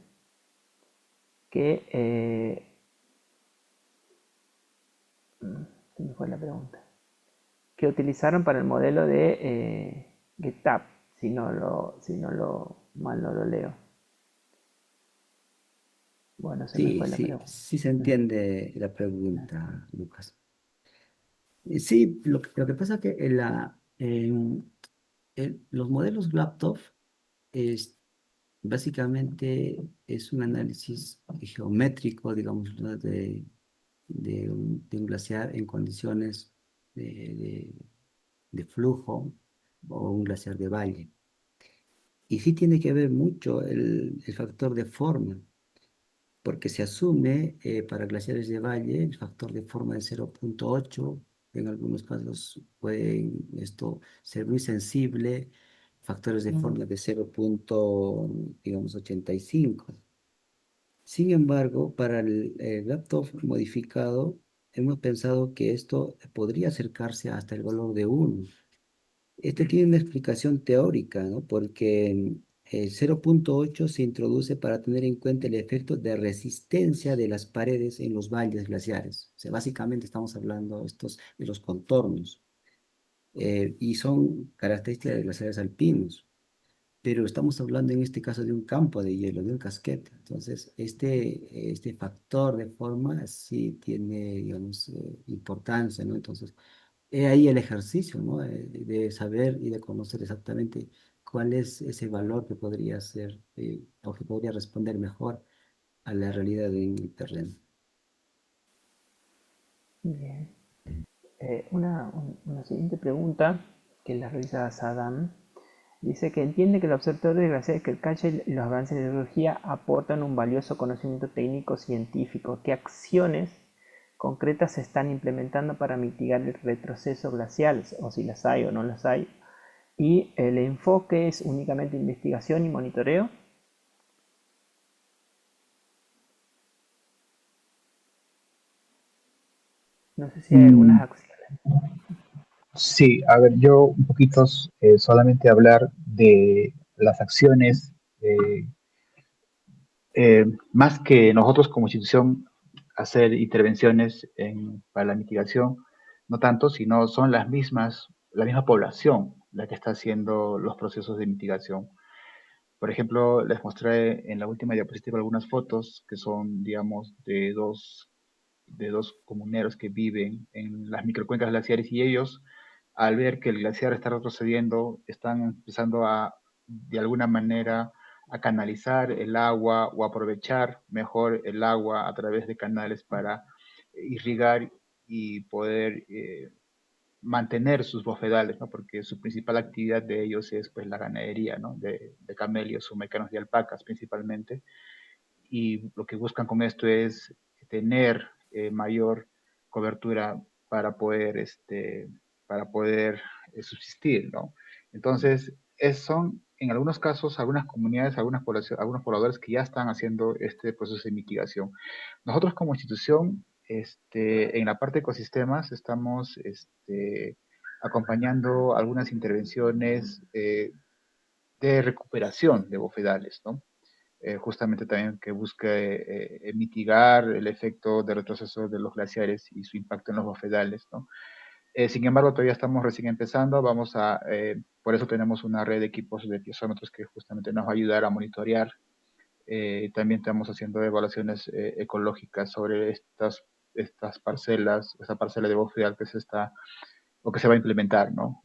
que, se me fue la pregunta, que utilizaron para el modelo de GitHub, mal no lo leo. Bueno, se me Sí, fue la sí, pregunta. sí se entiende la pregunta, Lucas. Sí, lo que pasa es que los modelos laptop es, básicamente es un análisis geométrico, digamos, ¿no? de un glaciar en condiciones de, de- de flujo o un glaciar de valle. Y sí tiene que ver mucho el factor de forma, porque se asume para glaciares de valle el factor de forma de 0,8. En algunos casos puede esto ser muy sensible, factores de forma de 0,85. Sin embargo, para el laptop modificado, hemos pensado que esto podría acercarse hasta el valor de 1. Esto tiene una explicación teórica, ¿no? Porque el 0,8 se introduce para tener en cuenta el efecto de resistencia de las paredes en los valles glaciares. O sea, básicamente estamos hablando de los contornos, y son características de glaciares alpinos, pero estamos hablando en este caso de un campo de hielo, de un casquete. Entonces, este factor de forma sí tiene, digamos, importancia, ¿no? Entonces, he ahí el ejercicio, ¿no? De saber y de conocer exactamente cuál es ese valor que podría ser, o que podría responder mejor a la realidad en el terreno. Bien. Una siguiente pregunta que la realiza Sadam. Dice que entiende que el observatorio de glaciares Quelcaya y los avances de tecnología aportan un valioso conocimiento técnico científico. ¿Qué acciones concretas se están implementando para mitigar el retroceso glacial, o si las hay o no las hay? Y el enfoque es únicamente investigación y monitoreo. No sé si hay algunas acciones. Sí, a ver, yo un poquito solamente hablar de las acciones, eh, más que nosotros como institución hacer intervenciones para la mitigación, no tanto, sino son la misma población la que está haciendo los procesos de mitigación. Por ejemplo, les mostré en la última diapositiva algunas fotos que son, digamos, de dos comuneros que viven en las microcuencas glaciares y ellos, al ver que el glaciar está retrocediendo, están empezando de alguna manera, a canalizar el agua o aprovechar mejor el agua a través de canales para irrigar y poder mantener sus bofedales, ¿no? Porque su principal actividad de ellos es pues la ganadería, ¿no? De camelios, mecanos y alpacas principalmente, y lo que buscan con esto es tener mayor cobertura para poder, subsistir, ¿no? Entonces, son en algunos casos algunas comunidades, algunos pobladores que ya están haciendo este proceso de mitigación. Nosotros como institución, en la parte de ecosistemas, estamos acompañando algunas intervenciones de recuperación de bofedales, ¿no? Justamente también que busque mitigar el efecto de retroceso de los glaciares y su impacto en los bofedales, ¿no? Sin embargo, todavía estamos recién empezando, por eso tenemos una red de equipos de piezómetros que justamente nos va a ayudar a monitorear. También estamos haciendo evaluaciones ecológicas sobre estas parcelas, esta parcela de bofedal que se está o que se va a implementar, ¿no?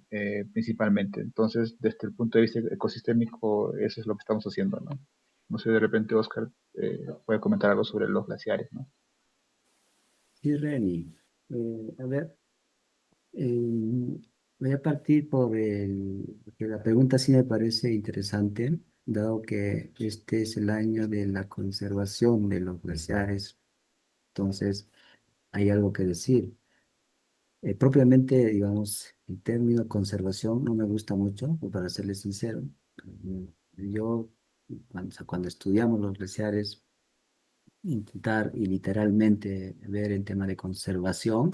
Principalmente. Entonces, desde el punto de vista ecosistémico, eso es lo que estamos haciendo, ¿no? No sé, de repente Oscar puede comentar algo sobre los glaciares, ¿no? Sí, Reni. A ver, voy a partir porque la pregunta sí me parece interesante, dado que este es el año de la conservación de los glaciares. Entonces, hay algo que decir. Propiamente, digamos, el término conservación no me gusta mucho, para serles sincero. Mm, Yo, cuando estudiamos los glaciares, intentar y literalmente ver el tema de conservación,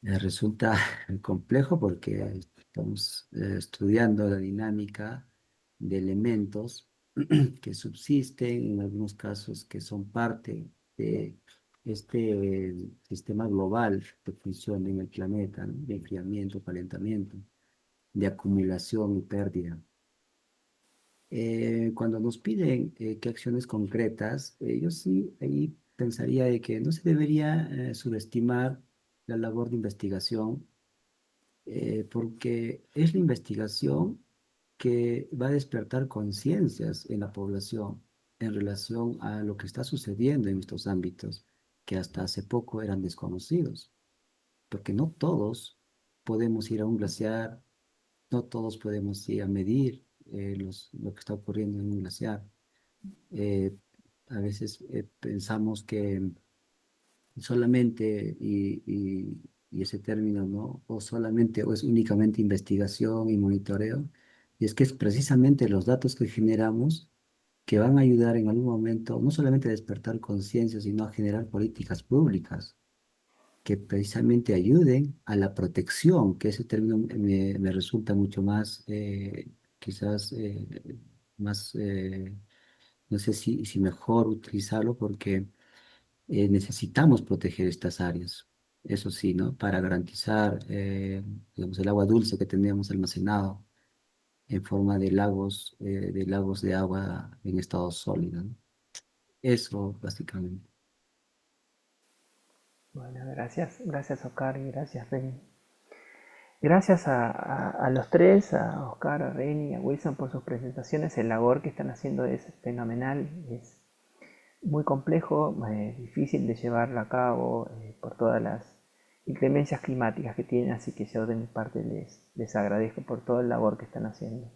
Resulta complejo porque estamos estudiando la dinámica de elementos que subsisten, en algunos casos que son parte de este sistema global que funciona en el planeta, ¿no? De enfriamiento, calentamiento, de acumulación y pérdida. Cuando nos piden qué acciones concretas, yo sí ahí pensaría de que no se debería subestimar la labor de investigación, porque es la investigación que va a despertar conciencias en la población en relación a lo que está sucediendo en estos ámbitos que hasta hace poco eran desconocidos, porque no todos podemos ir a un glaciar, no todos podemos ir a medir lo que está ocurriendo en un glaciar. Eh, a veces pensamos que solamente, y ese término, ¿no? O solamente, o es únicamente investigación y monitoreo, y es que es precisamente los datos que generamos que van a ayudar en algún momento, no solamente a despertar conciencia, sino a generar políticas públicas que precisamente ayuden a la protección, que ese término me resulta mucho más, quizás, más, no sé si mejor utilizarlo porque necesitamos proteger estas áreas. Eso sí, ¿no? Para garantizar, digamos, el agua dulce que tenemos almacenado en forma de lagos de agua en estado sólido, ¿no? Eso, básicamente. Bueno, gracias Oscar y gracias Reni. Gracias a los tres, a Oscar, a Reni y a Wilson por sus presentaciones. El labor que están haciendo es fenomenal, es muy complejo, difícil de llevarlo a cabo por todas las inclemencias climáticas que tienen, así que yo de mi parte les agradezco por todo el labor que están haciendo.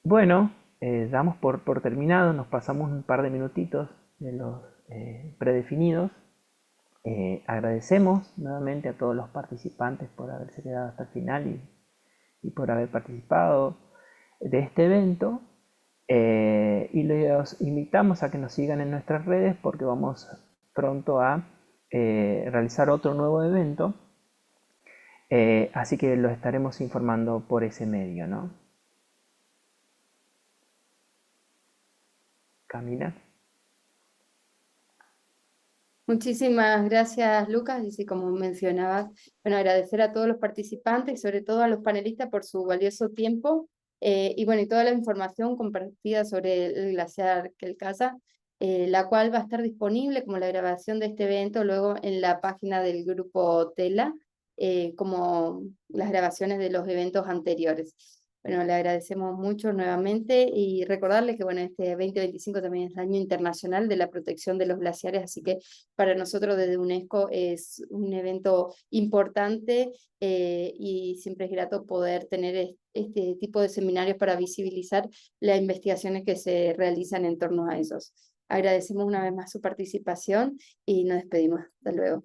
Bueno, damos por terminado, nos pasamos un par de minutitos de los predefinidos. Agradecemos nuevamente a todos los participantes por haberse quedado hasta el final y por haber participado de este evento. Y los invitamos a que nos sigan en nuestras redes porque vamos pronto a realizar otro nuevo evento. Así que lo estaremos informando por ese medio, ¿no? Camila. Muchísimas gracias, Lucas. Y sí, como mencionabas, bueno, agradecer a todos los participantes y sobre todo a los panelistas por su valioso tiempo y bueno, y toda la información compartida sobre el glaciar Quelcaya, la cual va a estar disponible como la grabación de este evento luego en la página del grupo TELA, como las grabaciones de los eventos anteriores. Bueno, le agradecemos mucho nuevamente y recordarles que bueno, este 2025 también es el Año Internacional de la Protección de los Glaciares, así que para nosotros desde UNESCO es un evento importante y siempre es grato poder tener este tipo de seminarios para visibilizar las investigaciones que se realizan en torno a esos. Agradecemos una vez más su participación y nos despedimos. Hasta luego.